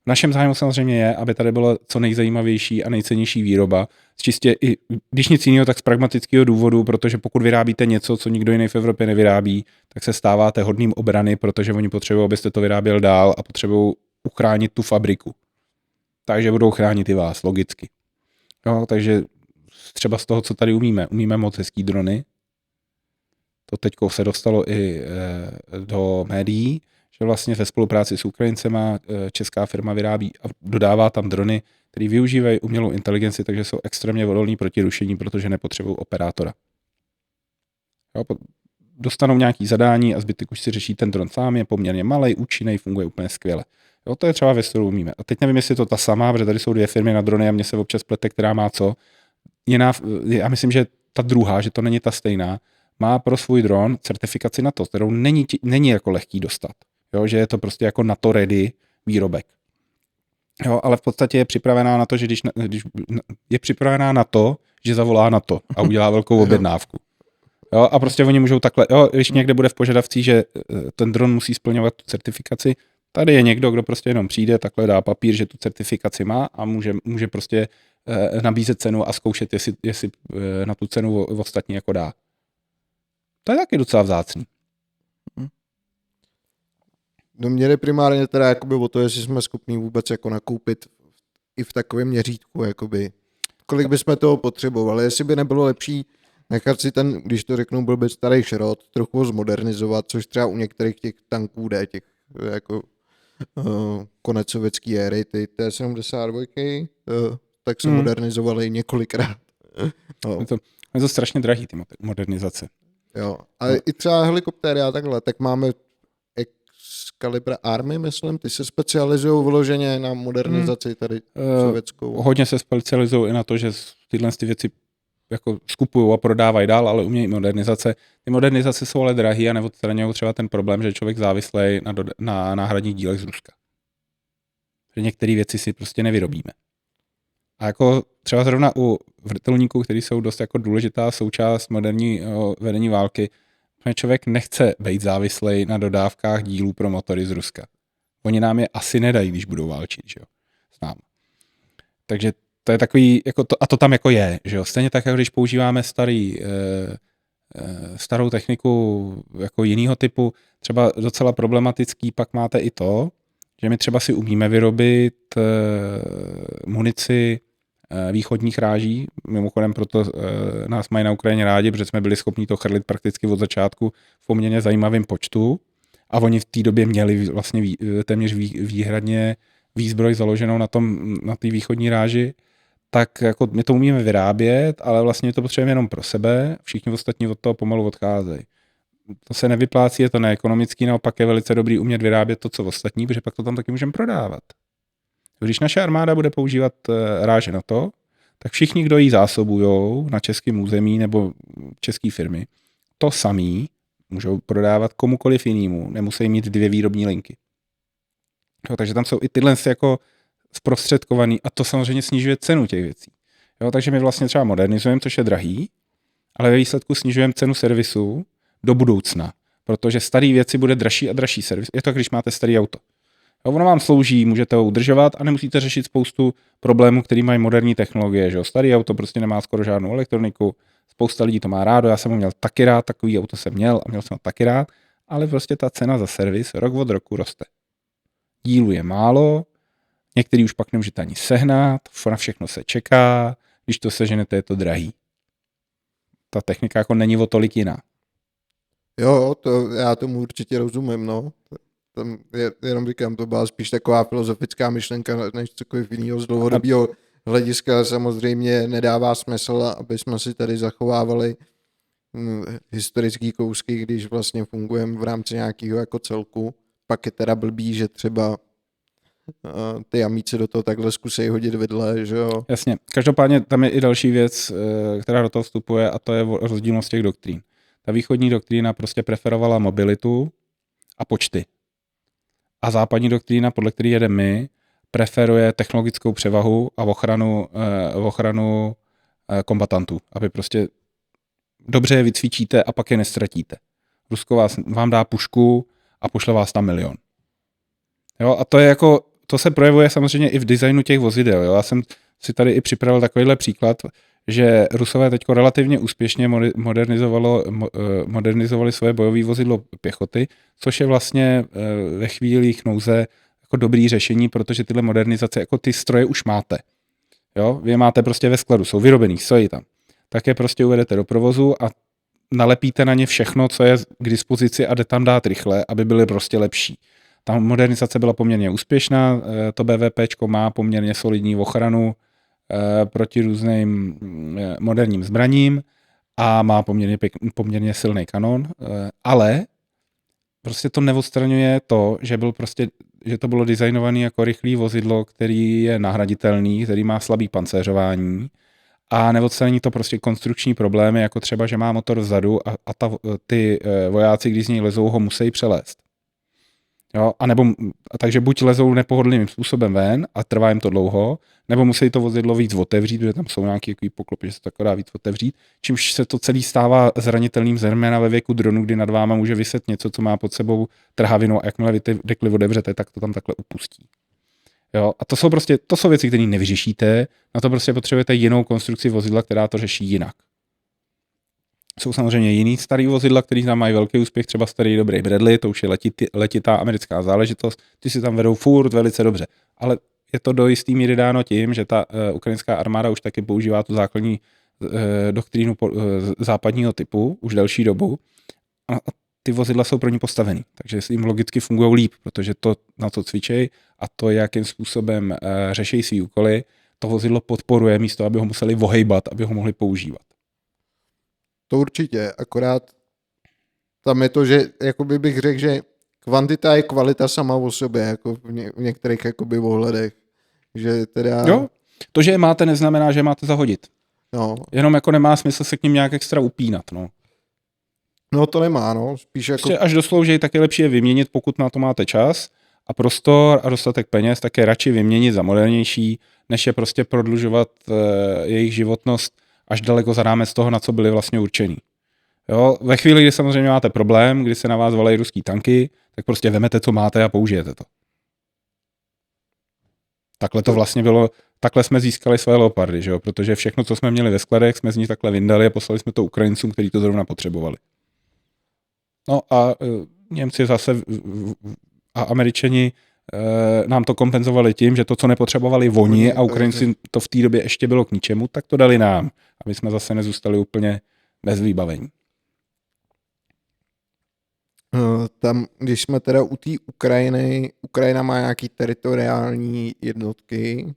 V našem zájmu samozřejmě je, aby tady byla co nejzajímavější a nejcennější výroba. Čistě i když nic jiného, tak z pragmatického důvodu, protože pokud vyrábíte něco, co nikdo jiný v Evropě nevyrábí, tak se stáváte hodným obrany, protože oni potřebují, abyste to vyráběl dál a potřebují uchránit tu fabriku. Takže budou chránit i vás, logicky. No, takže třeba z toho, co tady umíme moc hezký drony. To teďko se dostalo i do médií, že vlastně ve spolupráci s Ukrajincema česká firma vyrábí a dodává tam drony, který využívají umělou inteligenci, takže jsou extrémně odolní proti rušení, protože nepotřebují operátora. Jo, dostanou nějaký zadání a zbytek už si řeší ten dron sám, je poměrně malej, účinný, funguje úplně skvěle. Jo, to je třeba věc, kterou umíme. A teď nevím, jestli je to ta samá, protože tady jsou 2 firmy na drony a mně se občas plete, která má co. Já myslím, že ta druhá, že to není ta stejná, má pro svůj dron certifikaci NATO, kterou není jako lehký dostat. Jo, že je to prostě jako NATO ready výrobek. Jo, ale v podstatě je připravená na to, že když je připravená na to, že zavolá NATO a udělá velkou objednávku. Jo, a prostě oni můžou takhle, jo, když někde bude v požadavcích, že ten dron musí splňovat tu certifikaci, tady je někdo, kdo prostě jenom přijde, takhle dá papír, že tu certifikaci má a může prostě nabízet cenu a zkoušet, jestli na tu cenu ostatní jako dá. To je taky docela vzácný. No mě jde primárně teda jakoby o to, jestli jsme schopni vůbec jako nakoupit i v takovém měřítku, jakoby. Kolik bychom toho potřebovali, jestli by nebylo lepší nechat si ten, když to řeknu, byl by starý šrot, trochu zmodernizovat, což třeba u některých těch tanků jde, těch jako konec sovětský éry, ty T-72, tak se modernizovali několikrát. No. Je to strašně drahý, ty modernizace. Jo, ale i třeba helikoptéry a takhle, tak máme Excalibur Army, myslím, ty se specializují vyloženě na modernizaci tady sovětskou. Hodně se specializují i na to, že tyhle ty věci jako skupují a prodávají dál, ale umějí modernizace. Ty modernizace jsou ale drahý a neodstraňují třeba ten problém, že je člověk závislý na náhradních dílech z Ruska. Že některé věci si prostě nevyrobíme. A jako třeba zrovna u vrtulníků, který jsou dost jako důležitá součást moderního vedení války, člověk nechce být závislý na dodávkách dílů pro motory z Ruska. Oni nám je asi nedají, když budou válčit, že jo, s námi. Takže to je takový, jako to, a to tam jako je, že jo. Stejně tak, jako když používáme starou techniku jako jinýho typu, třeba docela problematický, pak máte i to, že my třeba si umíme vyrobit munici východních ráží, mimochodem proto nás mají na Ukrajině rádi, protože jsme byli schopni to chrlit prakticky od začátku v poměrně zajímavém počtu a oni v té době měli vlastně téměř výhradně výzbroj založenou na té východní ráži, tak jako my to umíme vyrábět, ale vlastně to potřebujeme jenom pro sebe, všichni ostatní od toho pomalu odcházejí. To se nevyplácí, je to neekonomický, naopak je velice dobrý umět vyrábět to, co ostatní, protože pak to tam taky můžeme prodávat. Když naše armáda bude používat ráže na to, tak všichni, kdo ji zásobujou na českém území nebo české firmy, to samý můžou prodávat komukoliv jinému, nemusí mít 2 výrobní linky. Jo, takže tam jsou i tyhle jako zprostředkovaný a to samozřejmě snižuje cenu těch věcí. Jo, takže my vlastně třeba modernizujeme, což je drahý, ale ve výsledku snižujeme cenu servisu do budoucna, protože staré věci bude dražší a dražší servis. Je to, když máte staré auto. Jo, ono vám slouží, můžete ho udržovat a nemusíte řešit spoustu problémů, který mají moderní technologie. Že jo? Starý auto prostě nemá skoro žádnou elektroniku, spousta lidí to má rádo, já jsem ho měl taky rád, takový auto jsem měl a měl jsem ho taky rád, ale prostě ta cena za servis rok od roku roste. Dílů je málo, některý už pak nemůžete ani sehnat, na všechno se čeká, když to seženete, je to drahý. Ta technika jako není o tolik jiná. Jo, já tomu určitě rozumím, no. Tam jenom říkám, to byla spíš taková filozofická myšlenka, než cokoliv jiného z dlouhodobého hlediska. Samozřejmě nedává smysl, aby jsme si tady zachovávali historický kousky, když vlastně fungujeme v rámci nějakého jako celku. Pak je teda blbý, že třeba ty amíci do toho takhle zkusí hodit vidle, že jo. Jasně. Každopádně tam je i další věc, která do toho vstupuje, a to je rozdílnost těch doktrín. Ta východní doktrína prostě preferovala mobilitu a počty. A západní doktrína, podle které jedeme my, preferuje technologickou převahu a ochranu kombatantů, aby prostě dobře je vycvičíte a pak je nestratíte. Rusko vám dá pušku a pošle vás tam 1 milion. Jo, a to je jako, to se projevuje samozřejmě i v designu těch vozidel. Jo. Já jsem si tady i připravil takovýhle příklad, že Rusové teďko relativně úspěšně modernizovali svoje bojové vozidlo pěchoty, což je vlastně ve chvílích nouze jako dobrý řešení, protože tyhle modernizace, jako ty stroje už máte. Jo? Vy je máte prostě ve skladu, jsou vyrobený, stojí tam. Tak je prostě uvedete do provozu a nalepíte na ně všechno, co je k dispozici a jde tam dát rychle, aby byly prostě lepší. Ta modernizace byla poměrně úspěšná, to BVPčko má poměrně solidní ochranu proti různým moderním zbraním a má poměrně silný kanon, ale prostě to neodstraňuje to, že to bylo designované jako rychlé vozidlo, který je nahraditelný, který má slabý pancéřování a neodstraní to prostě konstrukční problémy, jako třeba, že má motor vzadu a ty vojáci, když z něj lezou, ho musí přelézt. Jo, takže buď lezou nepohodlným způsobem ven a trvá jim to dlouho, nebo musí to vozidlo víc otevřít, protože tam jsou nějaký poklopy, že se to tak dá víc otevřít, čímž se to celý stává zranitelným, zejména ve věku dronu, kdy nad váma může viset něco, co má pod sebou trhavinu a jakmile vy ty dekly otevřete, tak to tam takhle upustí. Jo, a to jsou věci, které nevyřešíte, na to prostě potřebujete jinou konstrukci vozidla, která to řeší jinak. Jsou samozřejmě jiný starý vozidla, který tam mají velký úspěch, třeba starý dobrý Bradley, to už je letitá americká záležitost, ty si tam vedou furt velice dobře. Ale je to do jistý míry dáno tím, že ta ukrajinská armáda už taky používá tu základní doktrínu západního typu už delší dobu a ty vozidla jsou pro ní postavený, takže jim logicky fungují líp, protože to, na to cvičej a to, jakým způsobem řeší svý úkoly, to vozidlo podporuje místo, aby ho museli vohejbat, aby ho mohli používat. To určitě, akorát tam je to, že jakoby bych řekl, že kvantita je kvalita sama o sobě, jako v některých jakoby ohledech. Že teda... Jo, to, že je máte, neznamená, že je máte zahodit. No. Jenom jako nemá smysl se k ním nějak extra upínat, no. No to nemá, no. Spíš jako... Až doslouží, tak je lepší je vyměnit, pokud na to máte čas a prostor a dostatek peněz, tak je radši vyměnit za modernější, než je prostě prodlužovat jejich životnost až daleko za rámec toho, na co byly vlastně určený. Jo, ve chvíli, kdy samozřejmě máte problém, kdy se na vás valejí ruský tanky, tak prostě vemete, co máte a použijete to. Takhle to vlastně bylo, takhle jsme získali své Leopardy, že jo? Protože všechno, co jsme měli ve skladech, jsme z nich takhle vyndali a poslali jsme to Ukrajincům, kteří to zrovna potřebovali. No a Němci zase a Američani nám to kompenzovali tím, že to, co nepotřebovali oni a Ukrajinci to v té době ještě bylo k ničemu, tak to dali nám, aby jsme zase nezůstali úplně bez vybavení. Tam, když jsme teda u té Ukrajiny, Ukrajina má nějaký teritoriální jednotky,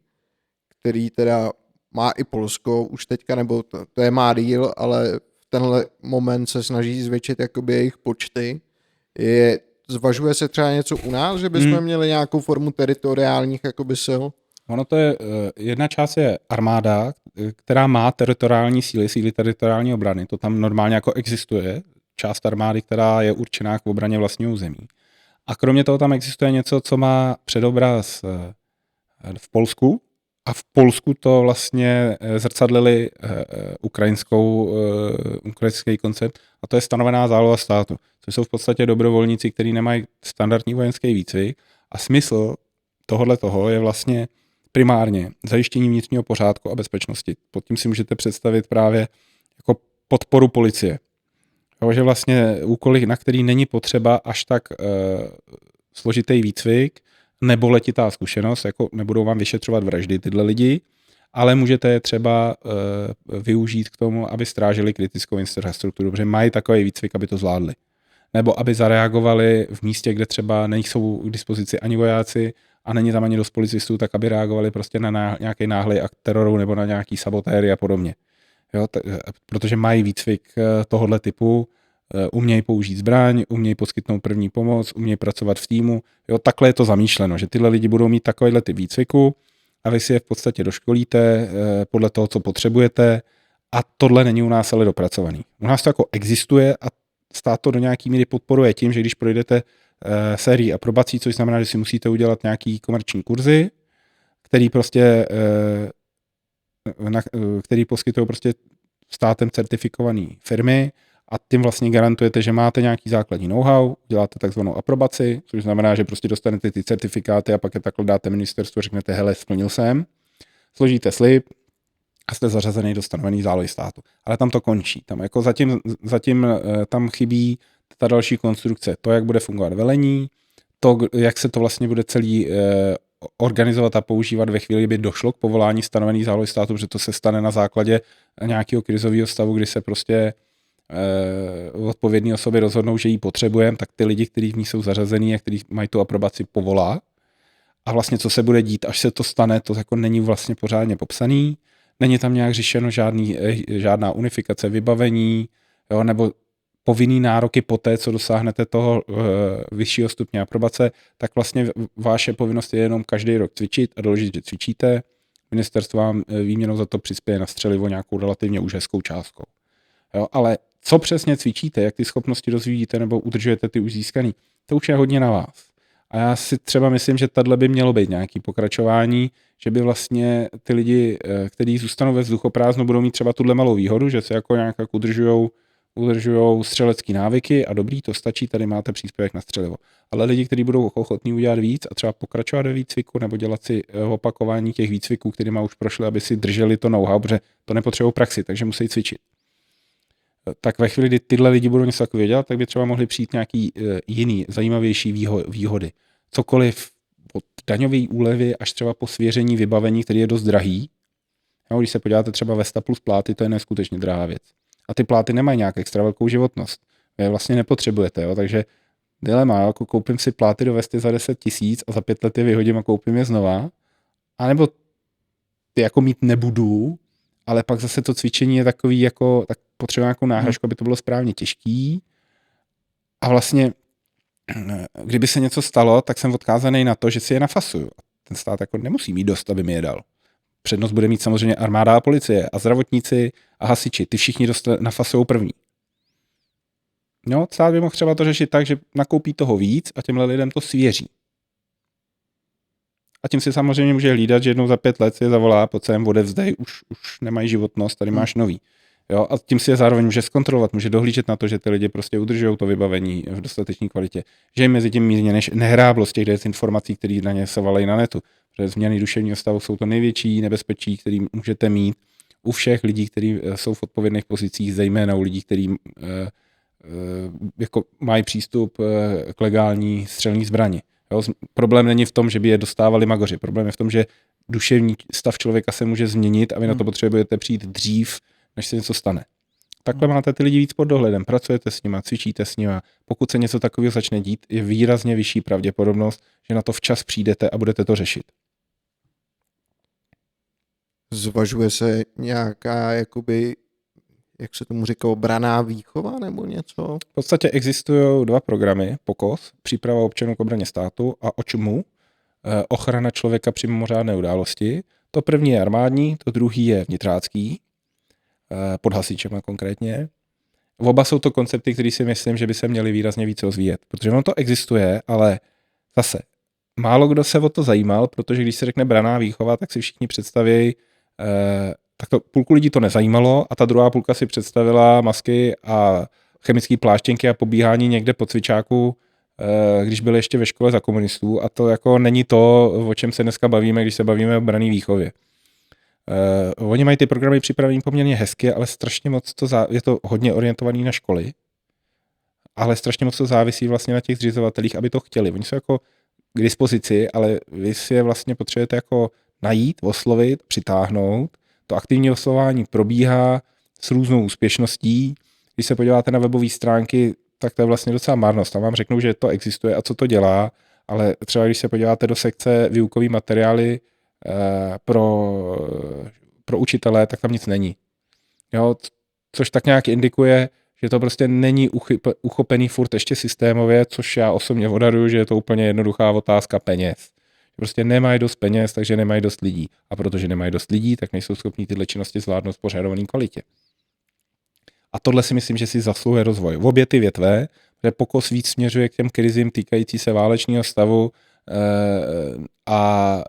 který teda má i Polsko už teďka, nebo to je má díl, ale v tenhle moment se snaží zvětšit jakoby jejich počty. Zvažuje se třeba něco u nás, že bychom měli nějakou formu teritoriálních jakoby sil? Ono to je, jedna část je armáda, která má teritoriální síly teritoriální obrany, to tam normálně jako existuje, část armády, která je určená k obraně vlastního území. A kromě toho tam existuje něco, co má předobraz v Polsku a v Polsku to vlastně zrcadlili ukrajinský koncept a to je stanovená záloha státu, což jsou v podstatě dobrovolníci, kteří nemají standardní vojenský výcvik a smysl tohohle toho je vlastně primárně zajištění vnitřního pořádku a bezpečnosti. Pod tím si můžete představit právě jako podporu policie. Takže vlastně úkoly, na který není potřeba až tak složitý výcvik nebo letitá zkušenost, jako nebudou vám vyšetřovat vraždy tyhle lidi, ale můžete je třeba využít k tomu, aby strážili kritickou infrastrukturu, protože mají takový výcvik, aby to zvládli. Nebo aby zareagovali v místě, kde třeba nejsou k dispozici ani vojáci a není tam ani dost policistů, tak aby reagovali prostě na nějaký náhlý akt teroru nebo na nějaký sabotéry a podobně. Jo, protože mají výcvik tohohle typu, umějí použít zbraň, umějí poskytnout první pomoc, umějí pracovat v týmu. Jo, takhle je to zamýšleno, že tyhle lidi budou mít takovýhle typ výcviku a vy si je v podstatě doškolíte podle toho, co potřebujete a tohle není u nás ale dopracovaný. U nás to jako existuje a stát to do nějaký míry podporuje tím, že když projdete sérii aprobací, což znamená, že si musíte udělat nějaký komerční kurzy, který prostě který poskytují prostě státem certifikované firmy a tím vlastně garantujete, že máte nějaký základní know-how, děláte takzvanou aprobaci, což znamená, že prostě dostanete ty certifikáty a pak je takhle dáte ministerstvu, řeknete, hele, splnil jsem, složíte slib a jste zařazený do stanovený zálohy státu. Ale tam to končí. Tam jako zatím tam chybí ta další konstrukce, to, jak bude fungovat velení, to, jak se to vlastně bude celý organizovat a používat ve chvíli, kdy došlo k povolání stanovený zálohy státu, protože to se stane na základě nějakého krizového stavu, kdy se prostě odpovědné osoby rozhodnou, že ji potřebujeme, tak ty lidi, kteří v ní jsou zařazený a kteří mají tu aprobaci, povolá. A vlastně co se bude dít, až se to stane, to jako není vlastně pořádně popsaný. Není tam nějak řešeno žádná unifikace vybavení, jo, nebo povinný nároky po té, co dosáhnete toho vyššího stupně aprobace, tak vlastně vaše povinnost je jenom každý rok cvičit a doložit, že cvičíte. Ministerstvo vám výměnou za to přispěje na střelivo nějakou relativně už hezkou částkou. Jo, ale co přesně cvičíte, jak ty schopnosti rozvíjíte nebo udržujete ty už získaný, to už je hodně na vás. A já si třeba myslím, že tato by mělo být nějaký pokračování, že by vlastně ty lidi, kteří zůstanou ve vzduchoprázdnu, budou mít třeba tuhle malou výhodu, že se jako nějak udržujou střelecký návyky a dobrý, to stačí, tady máte příspěvek na střelivo. Ale lidi, kteří budou ochotní udělat víc a třeba pokračovat ve výcviku nebo dělat si opakování těch výcviků, kterýma už prošli, aby si drželi to know-how, protože to nepotřebují praxi, takže musí cvičit. Tak ve chvíli, kdy tyhle lidi budou něco takového dělat, tak by třeba mohli přijít nějaký jiný, zajímavější výhody. Cokoliv od daňové úlevy až třeba po svěření vybavení, který je dost drahý. Jo, když se podíváte třeba Vesta plus pláty, to je neskutečně drahá věc. A ty pláty nemají nějak extra velkou životnost. Vy je vlastně nepotřebujete, jo? Takže dilema, jako koupím si pláty do Vesty za 10 000 a za 5 let je vyhodím a koupím je znova. A nebo ty jako mít nebudu, ale pak zase to cvičení je takový jako, tak potřebuji nějakou náhražku, aby to bylo správně těžký. A vlastně, kdyby se něco stalo, tak jsem odkázaný na to, že si je nafasuju. Ten stát jako nemusí mít dost, aby mi je dal. Přednost bude mít samozřejmě armáda a policie a zdravotníci a hasiči. Ty všichni dost nafasují první. No, stát by mohl třeba to řešit tak, že nakoupí toho víc a těmhle lidem to svěří. A tím si samozřejmě může hlídat, že jednou za 5 let si je zavolá, pojď sem, odevzdej, už nemají životnost, tady máš nový. Jo, a tím si je zároveň může zkontrolovat, může dohlížet na to, že ty lidi prostě udržují to vybavení v dostatečné kvalitě. Že jim mezi tím mírně nehráblost těch dezinformací, které na ně se valí na netu. Protože změny duševního stavu jsou to největší nebezpečí, který můžete mít u všech lidí, kteří jsou v odpovědných pozicích, zejména u lidí, kteří jako mají přístup k legální střelné zbrani. Jo, problém není v tom, že by je dostávali magoři. Problém je v tom, že duševní stav člověka se může změnit a vy na to potřebujete přijít dřív, než se něco stane. Takhle máte ty lidi víc pod dohledem, pracujete s nima, cvičíte s nima. Pokud se něco takového začne dít, je výrazně vyšší pravděpodobnost, že na to včas přijdete a budete to řešit. Zvažuje se nějaká, jakoby, jak se tomu říká, branná výchova nebo něco? V podstatě existují 2 programy, POKOS, příprava občanů k obraně státu, a OČMU, ochrana člověka při mimořádné události. To první je armádní, to druhý je vnitrácký, pod hasičema konkrétně. Oba jsou to koncepty, které si myslím, že by se měly výrazně více rozvíjet, protože ono to existuje, ale zase málo kdo se o to zajímal, protože když se řekne branná výchova, tak si všichni představí, tak to půlku lidí to nezajímalo a ta druhá půlka si představila masky a chemické pláštěnky a pobíhání někde po cvičáku, když byli ještě ve škole za komunistů, a to jako není to, o čem se dneska bavíme, když se bavíme o branné výchově. Oni mají ty programy připravené poměrně hezky, ale strašně moc je to hodně orientovaný na školy, ale strašně moc to závisí vlastně na těch zřizovatelích, aby to chtěli. Oni jsou jako k dispozici, ale vy si je vlastně potřebujete jako najít, oslovit, přitáhnout. To aktivní oslování probíhá s různou úspěšností. Když se podíváte na webové stránky, tak to je vlastně docela marnost. Tam vám řeknou, že to existuje a co to dělá, ale třeba když se podíváte do sekce výukový materiály pro učitele, tak tam nic není. Jo, což tak nějak indikuje, že to prostě není uchopený furt ještě systémově, což já osobně odhaduju, že je to úplně jednoduchá otázka peněz. Prostě nemají dost peněz, takže nemají dost lidí. A protože nemají dost lidí, tak nejsou schopní tyhle činnosti zvládnout v požadované kvalitě. A tohle si myslím, že si zasluhuje rozvoj. V obě ty větve, protože POKOS víc směřuje k těm krizím týkající se válečného stavu a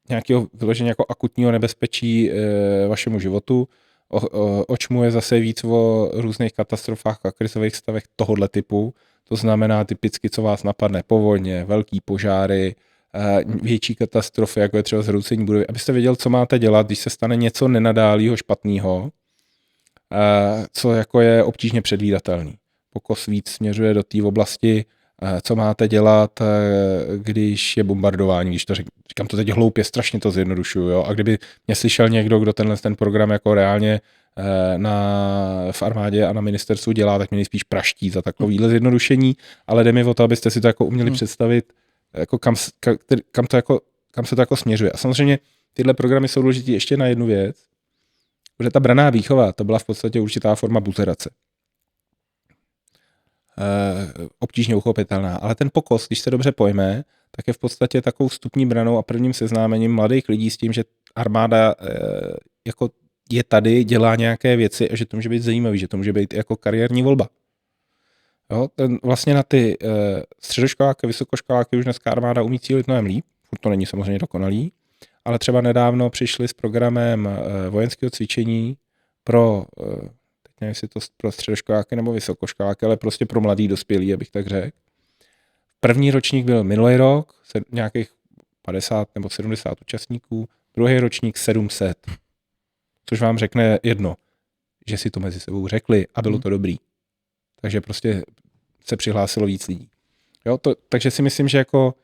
nějakého vyložení jako akutního nebezpečí vašemu životu. OČMU je zase víc o různých katastrofách a krizových stavech tohohle typu. To znamená typicky, co vás napadne, povodně, velký požáry, větší katastrofy, jako je třeba zhroucení budovy, abyste věděl, co máte dělat, když se stane něco nenadálého, špatného, co jako je obtížně předvídatelný. POKOS víc směřuje do té oblasti, co máte dělat, když je bombardování, když to říkám to teď hloupě, strašně to zjednodušuju, jo? A kdyby mě slyšel někdo, kdo ten program jako reálně v armádě a na ministerstvu dělá, tak mě nejspíš praští za takovýhle zjednodušení, ale jde mi o to, abyste si to jako uměli představit, jako kam se to jako směřuje. A samozřejmě tyhle programy jsou důležité ještě na jednu věc, protože ta branná výchova, to byla v podstatě určitá forma buzerace. Obtížně uchopitelná, ale ten pokos, když se dobře pojme, tak je v podstatě takovou vstupní branou a prvním seznámením mladých lidí s tím, že armáda jako je tady, dělá nějaké věci a že to může být zajímavý, že to může být jako kariérní volba. Jo, vlastně na ty středoškoláky, vysokoškoláky už dneska armáda umí cílit mnohem líp, furt to není samozřejmě dokonalý, ale třeba nedávno přišli s programem vojenského cvičení pro, teď nevím, jestli to pro středoškoláky nebo vysokoškoláky, ale prostě pro mladý dospělý, abych tak řekl. První ročník byl minulý rok, nějakých 50 nebo 70 účastníků, druhý ročník 700. Což vám řekne jedno, že si to mezi sebou řekli a bylo to dobrý. Takže prostě se přihlásilo víc lidí. Jo, takže si myslím, že jako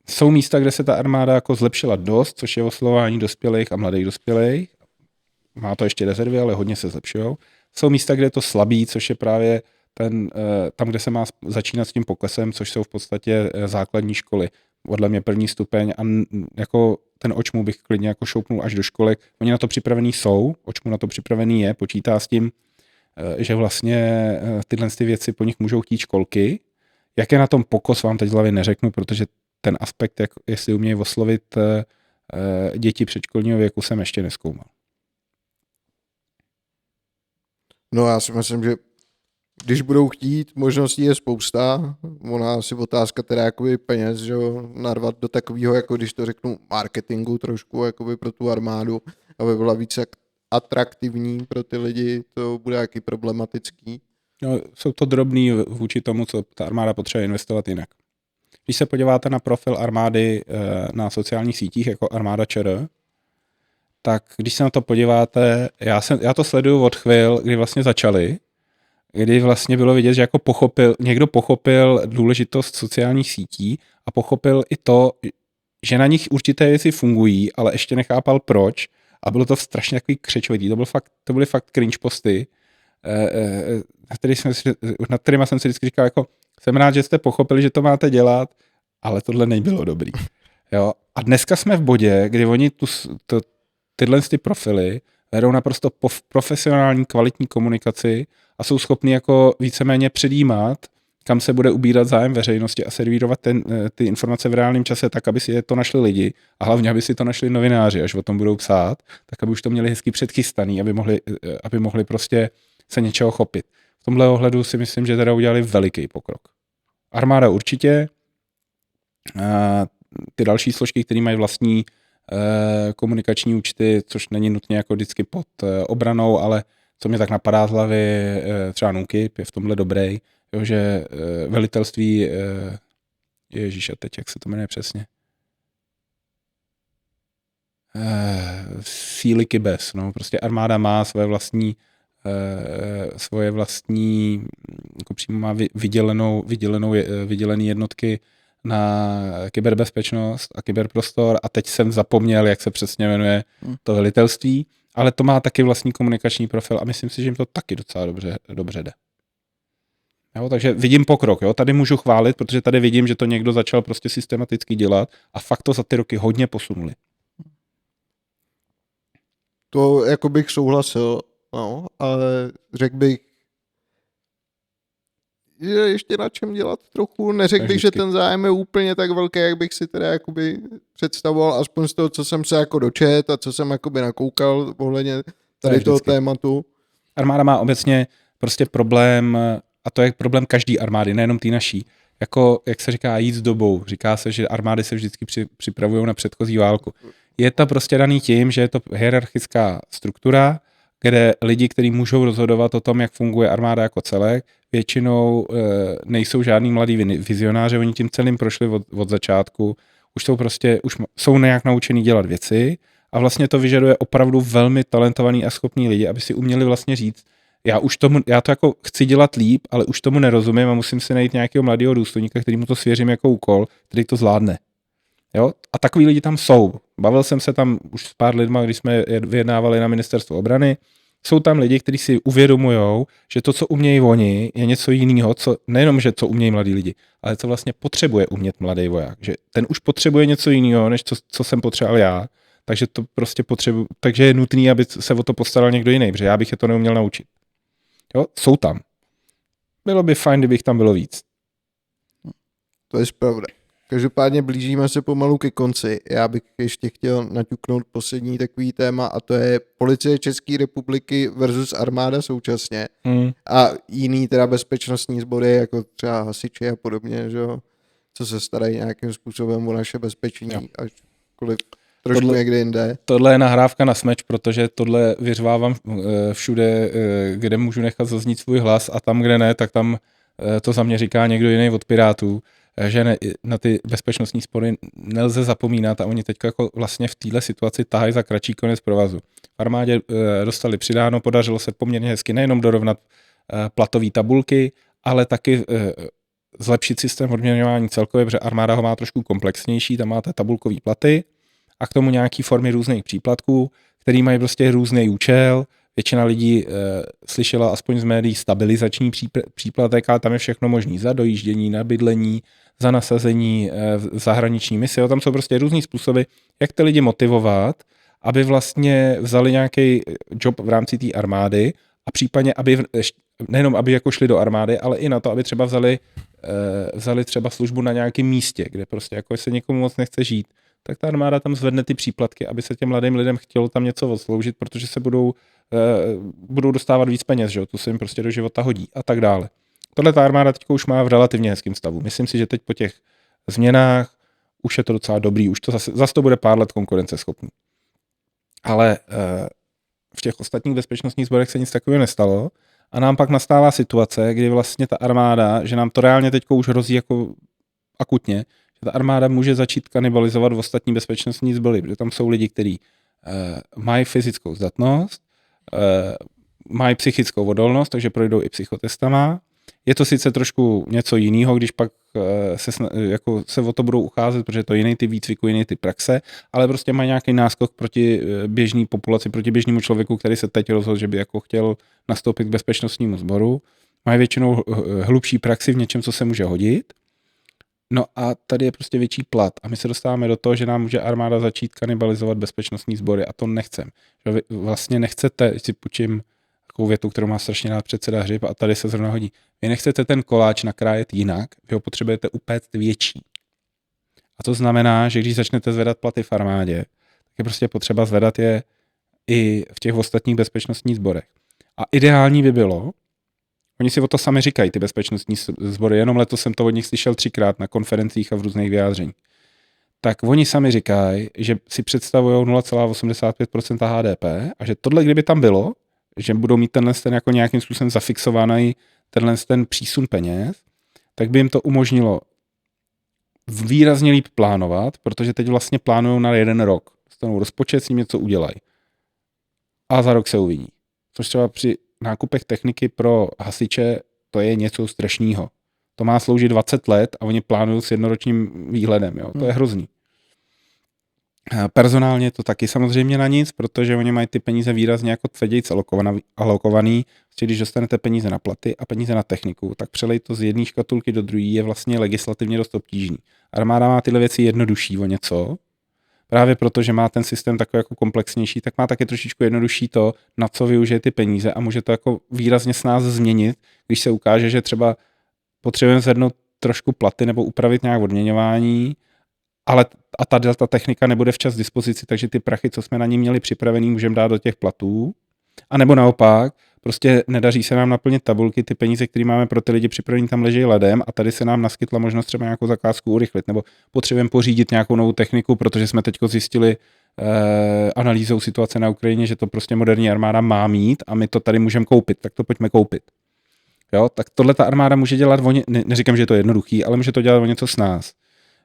jsou místa, kde se ta armáda jako zlepšila dost, což je oslovování dospělých a mladých dospělých. Má to ještě rezervy, ale hodně se zlepšujou. Jsou místa, kde je to slabý, což je právě tam, kde se má začínat s tím poklesem, což jsou v podstatě základní školy. Podle mě první stupeň a jako ten očmu bych klidně jako šoupnul až do školek. Oni na to připravený jsou, očmu na to připravený je, počítá s tím, že vlastně tyhle ty věci po nich můžou chtít školky. Jak je na tom pokos, vám teď z hlavy neřeknu, protože ten aspekt, jestli umějí oslovit děti předškolního věku, jsem ještě nezkoumal. No já si myslím, že když budou chtít, možností je spousta. Ona asi otázka teda jakoby peněz, že jo, narvat do takového, jako když to řeknu, marketingu trošku jakoby pro tu armádu, aby byla více atraktivní pro ty lidi, to bude jaký problematický. No, jsou to drobný vůči tomu, co ta armáda potřebuje investovat jinak. Když se podíváte na profil armády na sociálních sítích jako Armáda ČR, tak když se na to podíváte, já to sleduju od chvil, kdy vlastně začali, kdy vlastně bylo vidět, že jako někdo pochopil důležitost sociálních sítí a pochopil i to, že na nich určité věci fungují, ale ještě nechápal proč a bylo to strašně takový křečovitý. To byly fakt cringe posty, nad kterýma jsem si vždycky říkal, jako jsem rád, že jste pochopili, že to máte dělat, ale tohle nebylo dobrý. Jo? A dneska jsme v bodě, kdy oni tyhle ty profily vedou naprosto profesionální kvalitní komunikaci a jsou schopni jako víceméně předjímat, kam se bude ubírat zájem veřejnosti a servírovat ty informace v reálném čase tak, aby si je to našli lidi a hlavně, aby si to našli novináři, až o tom budou psát, tak aby už to měli hezky předchystaný, aby mohli prostě se něčeho chopit. V tomhle ohledu si myslím, že teda udělali veliký pokrok. Armáda určitě, ty další složky, které mají vlastní komunikační účty, což není nutně jako vždycky pod obranou, ale co mě tak napadá z hlavy, třeba NÚKIP je v tomhle dobrý, jo, že velitelství, ježíš, a teď jak se to jmenuje přesně? Síly Kybes, no, prostě armáda má svoje vlastní jako přímo má vydělený jednotky na kyberbezpečnost a kyberprostor a teď jsem zapomněl, jak se přesně jmenuje to velitelství, ale to má taky vlastní komunikační profil a myslím si, že jim to taky docela dobře jde. Jo, takže vidím pokrok, jo? Tady můžu chválit, protože tady vidím, že to někdo začal prostě systematicky dělat a fakt to za ty roky hodně posunuli. To jako bych souhlasil, no, ale řekl bych, že ještě na čem dělat trochu. Neřekl bych, že ten zájem je úplně tak velký, jak bych si teda jakoby představoval, aspoň z toho, co jsem se jako dočet a co jsem jakoby nakoukal ohledně tady toho tématu. Armáda má obecně prostě problém, a to je problém každý armády, nejenom té naší. Jako, jak se říká, jít s dobou. Říká se, že armády se vždycky připravují na předchozí válku. Je to prostě daný tím, že je to hierarchická struktura, kde lidi, kteří můžou rozhodovat o tom, jak funguje armáda jako celek, většinou nejsou žádný mladý vizionáři, oni tím celým prošli od začátku, už jsou nějak naučený dělat věci a vlastně to vyžaduje opravdu velmi talentovaný a schopný lidi, aby si uměli vlastně říct, já to jako chci dělat líp, ale už tomu nerozumím a musím si najít nějakého mladého důstojníka, který mu to svěřím jako úkol, který to zvládne. Jo? A takový lidi tam jsou. Bavil jsem se tam už s pár lidma, když jsme vyjednávali na ministerstvu obrany. Jsou tam lidi, kteří si uvědomujou, že to, co umějí oni, je něco jiného, co nejenom, že co umějí mladí lidi, ale co vlastně potřebuje umět mladý voják. Že ten už potřebuje něco jiného, než co jsem potřeboval já. Takže to prostě takže je nutný, aby se o to postaral někdo jiný, protože já bych je to neuměl naučit. Jo, jsou tam. Bylo by fajn, kdybych tam bylo víc. To je pravda. Každopádně blížíme se pomalu ke konci. Já bych ještě chtěl naťuknout poslední takový téma a to je Policie České republiky versus armáda současně. A jiný teda bezpečnostní sbory, jako třeba hasiči a podobně, že jo, co se starají nějakým způsobem o naše bezpečí, ačkoliv trošku někde jinde. Tohle je nahrávka na smeč, protože tohle vyřvávám všude, kde můžu nechat zaznít svůj hlas a tam, kde ne, tak tam to za mě říká někdo jiný od Pirátů, že na ty bezpečnostní spory nelze zapomínat a oni teď jako vlastně v téhle situaci tahají za kratší konec provazu. V armádě dostali přidáno, podařilo se poměrně hezky nejenom dorovnat platové tabulky, ale taky zlepšit systém odměňování celkově, protože armáda ho má trošku komplexnější, tam máte tabulkové platy a k tomu nějaký formy různých příplatků, který mají prostě různý účel. Většina lidí slyšela aspoň z médií stabilizační příplatek, ale tam je všechno možný za dojíždění, na bydlení, za nasazení v zahraniční misi. Tam jsou prostě různý způsoby, jak ty lidi motivovat, aby vlastně vzali nějaký job v rámci té armády a případně, aby nejenom aby jako šli do armády, ale i na to, aby třeba vzali třeba službu na nějakém místě, kde prostě jako se někomu moc nechce žít, tak ta armáda tam zvedne ty příplatky, aby se těm mladým lidem chtělo tam něco odsloužit, protože se budou dostávat víc peněz, že? To se jim prostě do života hodí a tak dále. Tohle ta armáda teď už má v relativně hezkém stavu. Myslím si, že teď po těch změnách už je to docela dobrý, už to zase to bude pár let konkurenceschopný. Ale v těch ostatních bezpečnostních sborech se nic takového nestalo a nám pak nastává situace, kdy vlastně ta armáda, že nám to reálně teď už hrozí jako akutně, že ta armáda může začít kanibalizovat v ostatní bezpečnostní sbory, protože tam jsou lidi, kteří mají fyzickou zdatnost, mají psychickou odolnost, takže projdou i psychotestama. Je to sice trošku něco jiného, když pak se o to budou ucházet, protože to je jiný typ výcviku, jiný typ praxe, ale prostě mají nějaký náskok proti běžné populaci, proti běžnému člověku, který se teď rozhodl, že by jako chtěl nastoupit k bezpečnostnímu sboru. Mají většinou hlubší praxi v něčem, co se může hodit. No a tady je prostě větší plat a my se dostáváme do toho, že nám může armáda začít kanibalizovat bezpečnostní sbory a to nechcem. Že vy vlastně nechcete, si půjčím takovou větu, kterou má strašně rád předseda Hřib a tady se zrovna hodí. Vy nechcete ten koláč nakrájet jinak, vy ho potřebujete upéct větší. A to znamená, že když začnete zvedat platy v armádě, tak je prostě potřeba zvedat je i v těch ostatních bezpečnostních sborech. A ideální by bylo, oni si o to sami říkají, ty bezpečnostní sbory, jenom letos jsem to od nich slyšel 3krát na konferencích a v různých vyjádřeních. Tak oni sami říkají, že si představují 0,85% HDP a že tohle, kdyby tam bylo, že budou mít ten jako nějakým způsobem zafixovaný ten přísun peněz, tak by jim to umožnilo výrazně líp plánovat, protože teď vlastně plánují na 1 rok. Dostanou rozpočet, s ním něco udělají. A za rok se uvidí. Což třeba při nákupech techniky pro hasiče to je něco strašného. To má sloužit 20 let a oni plánují s jednoročním výhledem. Jo? To je hrozný. Personálně to taky samozřejmě na nic, protože oni mají ty peníze výrazně jako tvrdějc alokovaný. Když dostanete peníze na platy a peníze na techniku, tak přelej to z jedné škatulky do druhé je vlastně legislativně dost obtížný. Armáda má tyhle věci jednodušší o něco, právě proto, že má ten systém takový jako komplexnější, tak má taky trošičku jednodušší to, na co využije ty peníze a může to jako výrazně s nás změnit, když se ukáže, že třeba potřebujeme zvednout trošku platy nebo upravit nějak odměňování, ale ta technika nebude včas k dispozici, takže ty prachy, co jsme na ní měli připravený, můžeme dát do těch platů. A nebo naopak, prostě nedaří se nám naplnit tabulky, ty peníze, které máme pro ty lidi připravený, tam leží ledem a tady se nám naskytla možnost třeba nějakou zakázku urychlit, nebo potřebujeme pořídit nějakou novou techniku, protože jsme teď zjistili analýzou situace na Ukrajině, že to prostě moderní armáda má mít a my to tady můžeme koupit, tak to pojďme koupit. Jo, tak tohle ta armáda může dělat, neříkám, že je to jednoduchý, ale může to dělat o něco s nás.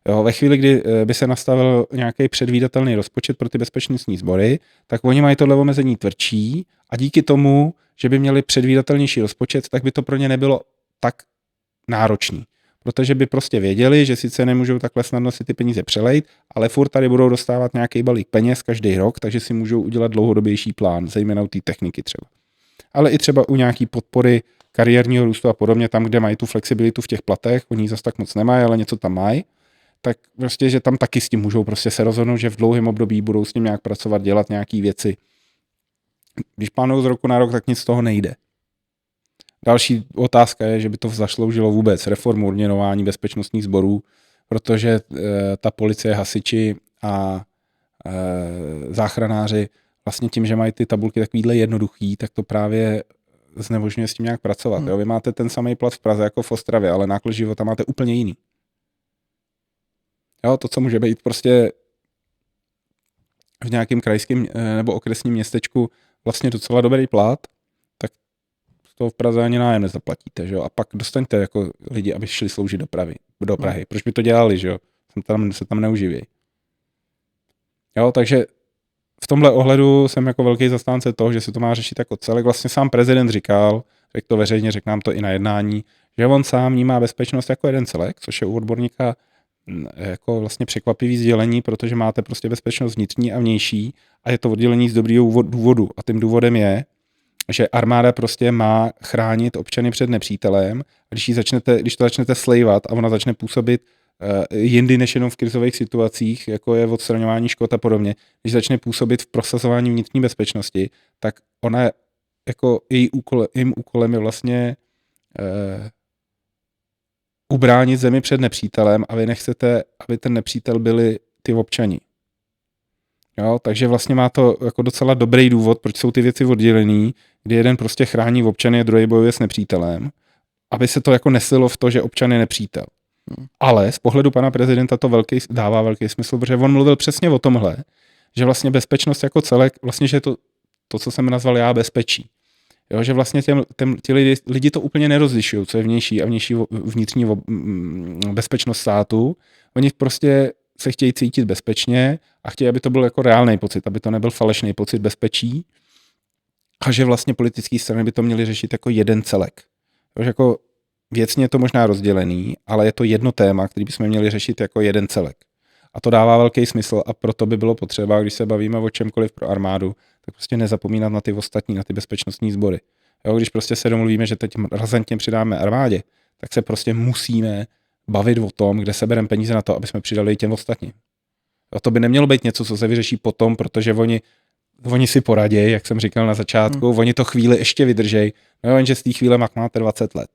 Jo, ve chvíli, kdy by se nastavil nějaký předvídatelný rozpočet pro ty bezpečnostní sbory, tak oni mají tohle omezení tvrdší a díky tomu, že by měli předvídatelnější rozpočet, tak by to pro ně nebylo tak náročný. protože by prostě věděli, že sice nemůžou takhle snadno si ty peníze přelejt, ale furt tady budou dostávat nějaký balík peněz každý rok, takže si můžou udělat dlouhodobější plán, zejména u té techniky třeba. Ale i třeba u nějaký podpory kariérního růstu a podobně, tam, kde mají tu flexibilitu v těch platech, oni zase tak moc nemají, ale něco tam mají, tak prostě, že tam taky s tím můžou prostě se rozhodnout, že v dlouhém období budou s ním nějak pracovat, dělat nějaké věci. Když plánují z roku na rok, tak nic z toho nejde. Další otázka je, že by to zasloužilo vůbec reformu odměňování bezpečnostních sborů, protože ta policie, hasiči a záchranáři vlastně tím, že mají ty tabulky takovýhle jednoduchý, tak to právě znemožňuje s tím nějak pracovat. Jo? Vy máte ten samý plat v Praze jako v Ostravě, ale náklad života máte úplně jiný. Jo, to, co může být prostě v nějakém krajském nebo okresním městečku vlastně docela dobrý plat, tak to v Praze ani nájem nezaplatíte, že jo? A pak dostaňte jako lidi, aby šli sloužit do Prahy. Proč by to dělali, že jo? Se tam neuživějí. Jo, takže v tomhle ohledu jsem jako velký zastánce toho, že se to má řešit jako celek. Vlastně sám prezident řekl to veřejně, řekl nám to i na jednání, že on sám vnímá bezpečnost jako jeden celek, což je u odborníka jako vlastně překvapivý sdělení, protože máte prostě bezpečnost vnitřní a vnější a je to oddělení z dobrého důvodu. A tím důvodem je, že armáda prostě má chránit občany před nepřítelem. A když to začnete slejvat a ona začne působit jindy než jenom v krizových situacích, jako je odstraňování škod a podobně, když začne působit v prosazování vnitřní bezpečnosti, tak ona jako jejím úkolem je vlastně ubránit zemi před nepřítelem a vy nechcete, aby ten nepřítel byli ty občani. Jo, takže vlastně má to jako docela dobrý důvod, proč jsou ty věci oddělený, kdy jeden prostě chrání občany a druhý bojuje s nepřítelem, aby se to jako neslilo v to, že občan je nepřítel. Ale z pohledu pana prezidenta to dává velký smysl, protože on mluvil přesně o tomhle, že vlastně bezpečnost jako celek, vlastně, že je to, co jsem nazval já, bezpečí. Jo, že vlastně ti lidi to úplně nerozlišují, co je vnější a vnitřní bezpečnost státu. Oni prostě se chtějí cítit bezpečně a chtějí, aby to byl jako reálný pocit, aby to nebyl falešný pocit bezpečí a že vlastně politické strany by to měly řešit jako jeden celek. Jo, že jako věcně je to možná rozdělený, ale je to jedno téma, který bychom měli řešit jako jeden celek. A to dává velký smysl a proto by bylo potřeba, když se bavíme o čemkoliv pro armádu, tak prostě nezapomínat na ty ostatní, na ty bezpečnostní sbory. Jo, když prostě se domluvíme, že teď razantně přidáme armádě, tak se prostě musíme bavit o tom, kde se bereme peníze na to, aby jsme přidali i těm ostatním. A to by nemělo být něco, co se vyřeší potom, protože oni si poradí, jak jsem říkal na začátku, oni to chvíli ještě vydržej, no jenže z té chvíle máte 20 let.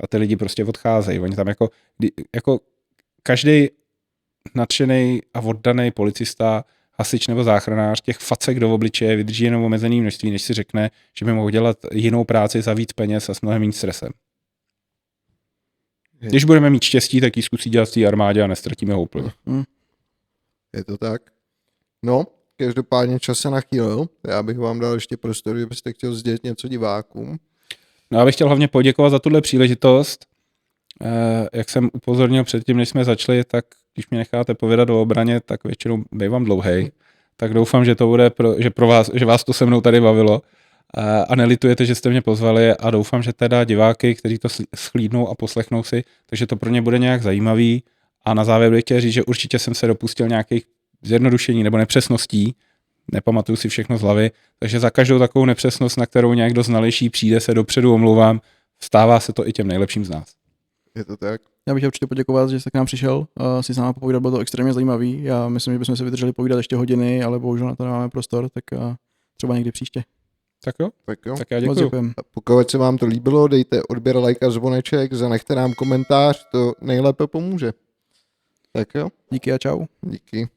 A ty lidi prostě odcházejí. Oni tam jako každý nadšený a oddaný policista, hasič nebo záchranář těch facek do obličeje vydrží jenom omezený množství, než si řekne, že by mohl dělat jinou práci za víc peněz a s mnohem méně stresem. Když budeme mít štěstí, tak ji zkusí dělat v té armádě a nestratíme ho úplně. Je to tak? No, každopádně čas se nachýlil. Já bych vám dal ještě prostor, kdybyste chtěl sdělit něco divákům. No, já bych chtěl hlavně poděkovat za tuhle příležitost. Jak jsem upozornil předtím, než jsme začali, tak když mě necháte povědat o obraně, tak většinou bývám dlouhej. Tak doufám, že to bude že vás to se mnou tady bavilo a nelitujete, že jste mě pozvali a doufám, že teda diváky, kteří to schlídnou a poslechnou si, takže to pro ně bude nějak zajímavý. A na závěr bych chtěl říct, že určitě jsem se dopustil nějakých zjednodušení nebo nepřesností, nepamatuju si všechno z hlavy, takže za každou takovou nepřesnost, na kterou někdo znalejší přijde, se dopředu omlouvám, stává se to i těm nejlepším z nás. Je to tak? Já bych chtěl určitě poděkovat, že jste k nám přišel, si s námi popovídat, bylo to extrémně zajímavý. Já myslím, že bychom se vydrželi povídat ještě hodiny, ale bohužel na to nemáme prostor, tak třeba někdy příště. Tak jo. Tak já Moc děkuju. děkujem. Pokud se vám to líbilo, dejte odběr, like a zvoneček, zanechte nám komentář, to nejlépe pomůže. Tak jo. Díky a čau. Díky.